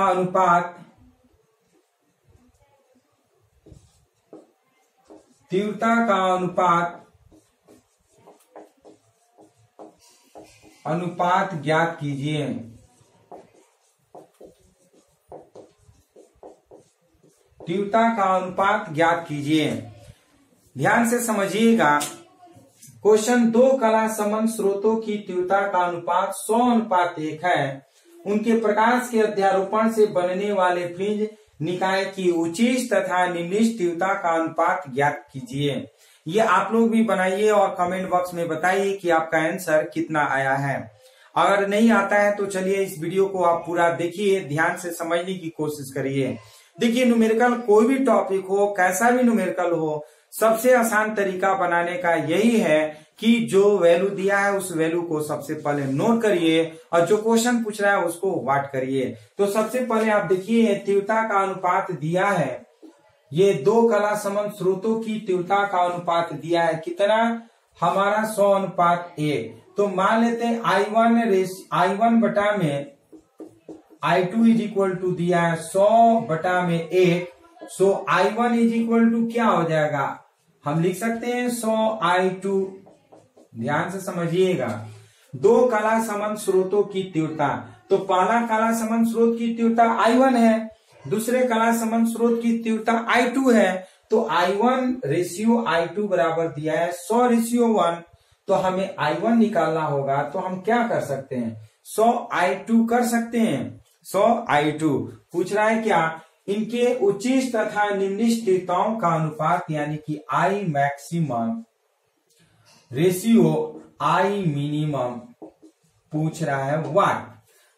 अनुपात, ज्ञात कीजिए। तीव्रता का अनुपात ज्ञात कीजिए। ध्यान से समझिएगा। क्वेश्चन, दो कला संबंध स्रोतों की तीव्रता का अनुपात 100:1 है। उनके प्रकाश के अध्यारोपण से बनने वाले फ्रिंज निकाय की उच्चिष्ट तथा निम्निष्ट तीव्रता का अनुपात ज्ञात कीजिए। ये आप लोग भी बनाइए और कमेंट बॉक्स में बताइए कि आपका आंसर कितना आया है। अगर नहीं आता है तो चलिए इस वीडियो को आप पूरा देखिए, ध्यान से समझने की कोशिश करिए। देखिए, न्यूमेरिकल कोई भी टॉपिक हो, कैसा भी न्यूमेरिकल हो, सबसे आसान तरीका बनाने का यही है कि जो वैल्यू दिया है उस वैल्यू को सबसे पहले नोट करिए और जो क्वेश्चन पूछ रहा है उसको वाट करिए। तो सबसे पहले आप देखिए, तीव्रता का अनुपात दिया है, ये दो कला संबंध स्रोतों की तीव्रता का अनुपात दिया है कितना, हमारा 100:1। तो मान लेते हैं I1 बटा में I2 इज इक्वल टू दिया है 100/1। सो I1 इज इक्वल टू क्या हो जाएगा, हम लिख सकते हैं 100I2। ध्यान से समझिएगा। दो कला संबंध स्रोतों की तीव्रता, तो पहला कला संबंध स्रोत की तीव्रता I1 है, दूसरे कला संबंध स्रोत की तीव्रता I2 है। तो I1:I2 बराबर दिया है 100:1। तो हमें I1 निकालना होगा, तो हम क्या कर सकते हैं, 100I2 कर सकते हैं। 100I2 पूछ रहा है क्या, इनके उच्चिष्ट तथा निम्निष्ट तीव्रताओं का अनुपात, यानी कि I maximum ratio I minimum पूछ रहा है व्हाट।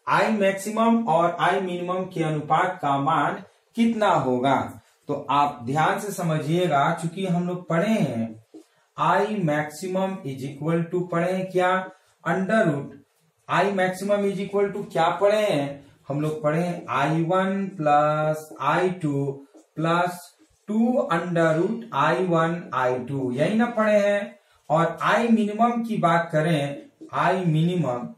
I मैक्सिमम और I मिनिमम के अनुपात का मान कितना होगा। तो आप ध्यान से समझिएगा, चूंकि हम लोग पढ़े हैं I maximum is equal to, पढ़े हैं क्या, under I maximum is equal to क्या पढ़े हैं, हम लोग पढ़े हैं I1 plus I2 plus 2 √I1 I2, यही ना पढ़े हैं। और I मिनिमम की बात करें, I minimum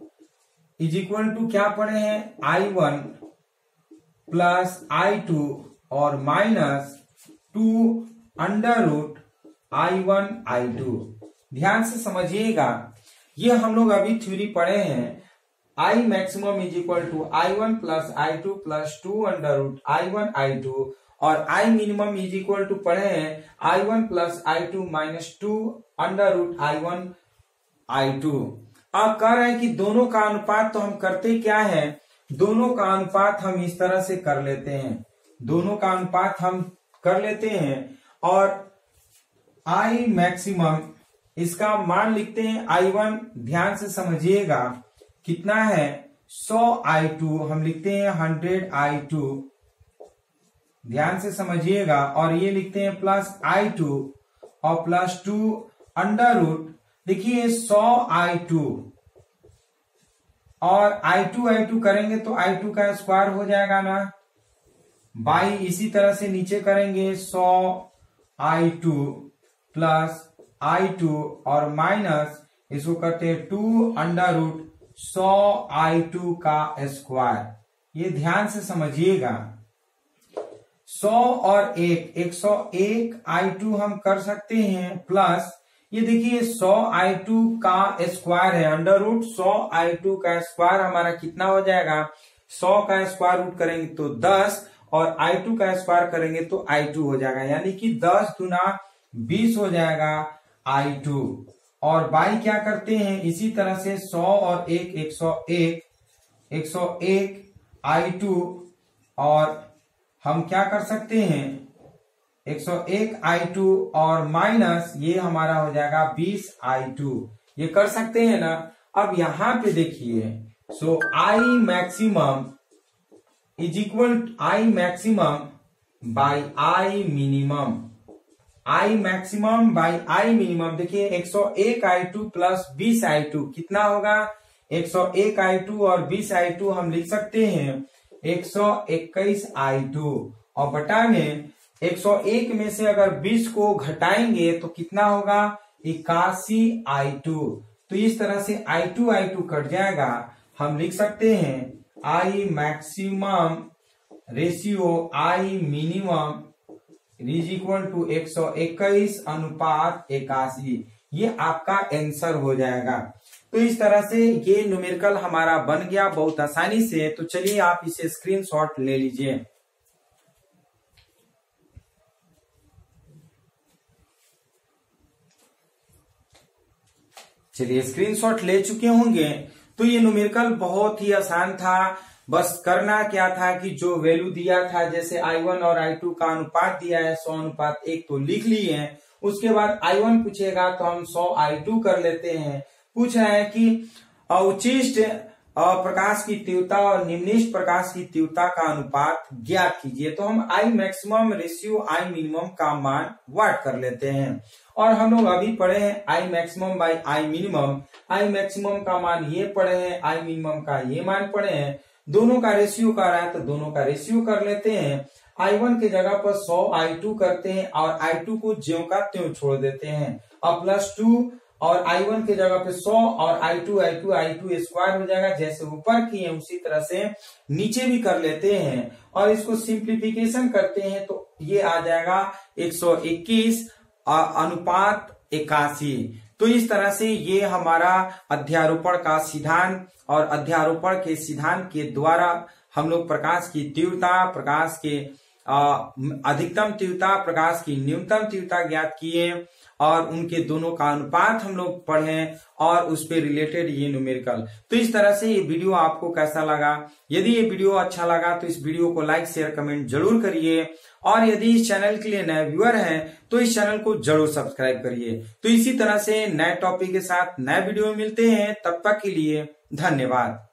is equal to क्या पढ़े हैं, I1 प्लस I2 और माइनस 2 √I1 I2। ध्यान से समझिएगा, ये हम लोग अभी थ्योरी पढ़े हैं। I maximum is equal to I1 plus I2 plus 2 √I1 I2 और I minimum is equal to पढ़े हैं I1 plus I2 minus 2 √I1 I2। अब कह रहे हैं कि दोनों का अनुपात, तो हम करते क्या है, दोनों का अनुपात हम इस तरह से कर लेते हैं, दोनों का अनुपात हम कर लेते हैं और आई मैक्सिमम, इसका मान लिखते हैं I1, ध्यान से समझिएगा कितना है 100 I2, हम लिखते हैं 100 I2, ध्यान से समझिएगा, और ये लिखते हैं प्लस I2 और प्लस 2 अंडर रूट, देखिए 100 I2 और I2 करेंगे तो I2 का स्क्वायर हो जाएगा ना, बाई इसी तरह से नीचे करेंगे 100 I2 प्लस I2 और माइनस इसको करते हैं 2 अंडर रूट 100 I2 का स्क्वायर। ये ध्यान से समझिएगा, 100 और 101 I2 हम कर सकते हैं, प्लस ये देखिए 100 I2 का स्क्वायर है, अंडर रूट 100 I2 का स्क्वायर हमारा कितना हो जाएगा, 100 का स्क्वायर रूट करेंगे तो 10 और I2 का स्क्वायर करेंगे तो I2 हो जाएगा, यानी कि 10 गुना 20 हो जाएगा I2। और बाई क्या करते हैं, इसी तरह से 100 और 101 I2 और हम क्या कर सकते हैं 101 I2 और माइनस ये हमारा हो जाएगा 20 I2, ये कर सकते हैं ना। अब यहां पे देखिए, सो I maximum is equal I maximum by I minimum, I maximum by I minimum, देखिए 101 I2 प्लस 20 I2 कितना होगा, 101 I2 और 20 I2 हम लिख सकते हैं 121 I2 और बटा में 101 में से अगर 20 को घटाएंगे तो कितना होगा 81 I2। तो इस तरह से I2 कट जाएगा, हम लिख सकते हैं I maximum ratio I minimum is equal to 121 अनुपात 81, ये आपका आंसर हो जाएगा। तो इस तरह से ये न्यूमेरिकल हमारा बन गया बहुत आसानी से। तो चलिए आप इसे स्क्रीनशॉट ले लीजिए। चलिए स्क्रीनशॉट ले चुके होंगे। तो ये न्यूमेरिकल बहुत ही आसान था, बस करना क्या था कि जो वैल्यू दिया था, जैसे I1 और I2 का अनुपात दिया है 100:1 तो लिख लिए, उसके बाद I1 पूछेगा तो हम 100 I2 कर लेते हैं। पूछ रहा है कि उच्चिष्ट प्रकाश की तीव्रता और निम्निष्ट प्रकाश की तीव्रता का अनुपात ज्ञात कीजिए, तो हम I maximum ratio I minimum का मान वर्ट कर लेते हैं। और हम लोग अभी पढ़े हैं I maximum by I minimum, I maximum का मान ये पढ़े हैं, I मिनिमम का ये मान पढ़े हैं, दोनों का रेशियो कर रहा है तो दोनों का रेशियो कर लेते हैं। I1 की जगह पर 100 I2 करते हैं और I2 को ज्यों का त्यों छोड़ देते हैं, और प्लस 2 और I1 की जगह पे 100 और I2 स्क्वायर हो जाएगा, जैसे ऊपर किए उसी तरह से नीचे भी कर लेते हैं और इसको सिंप्लीफिकेशन करते हैं तो ये आ जाएगा 121 अनुपात 81। तो इस तरह से ये हमारा अध्यारोपण का सिद्धांत, और अध्यारोपण के सिद्धांत के द्वारा हम लोग प्रकाश की तीव्रता, प्रकाश के अधिकतम तीव्रता, प्रकाश की न्यूनतम तीव्रता ज्ञात किए और उनके दोनों का अनुपात हम लोग पढ़े और उस पे रिलेटेड ये न्यूमेरिकल। तो इस तरह से ये वीडियो आपको कैसा लगा, यदि ये वीडियो अच्छा लगा तो इस वीडियो को लाइक शेयर कमेंट जरूर करिए, और यदि इस चैनल के लिए नए व्यूअर हैं तो इस चैनल को जरूर सब्सक्राइब करिए। तो इसी तरह से नए टॉपिक के साथ नए वीडियो में मिलते हैं, तब तक के लिए धन्यवाद।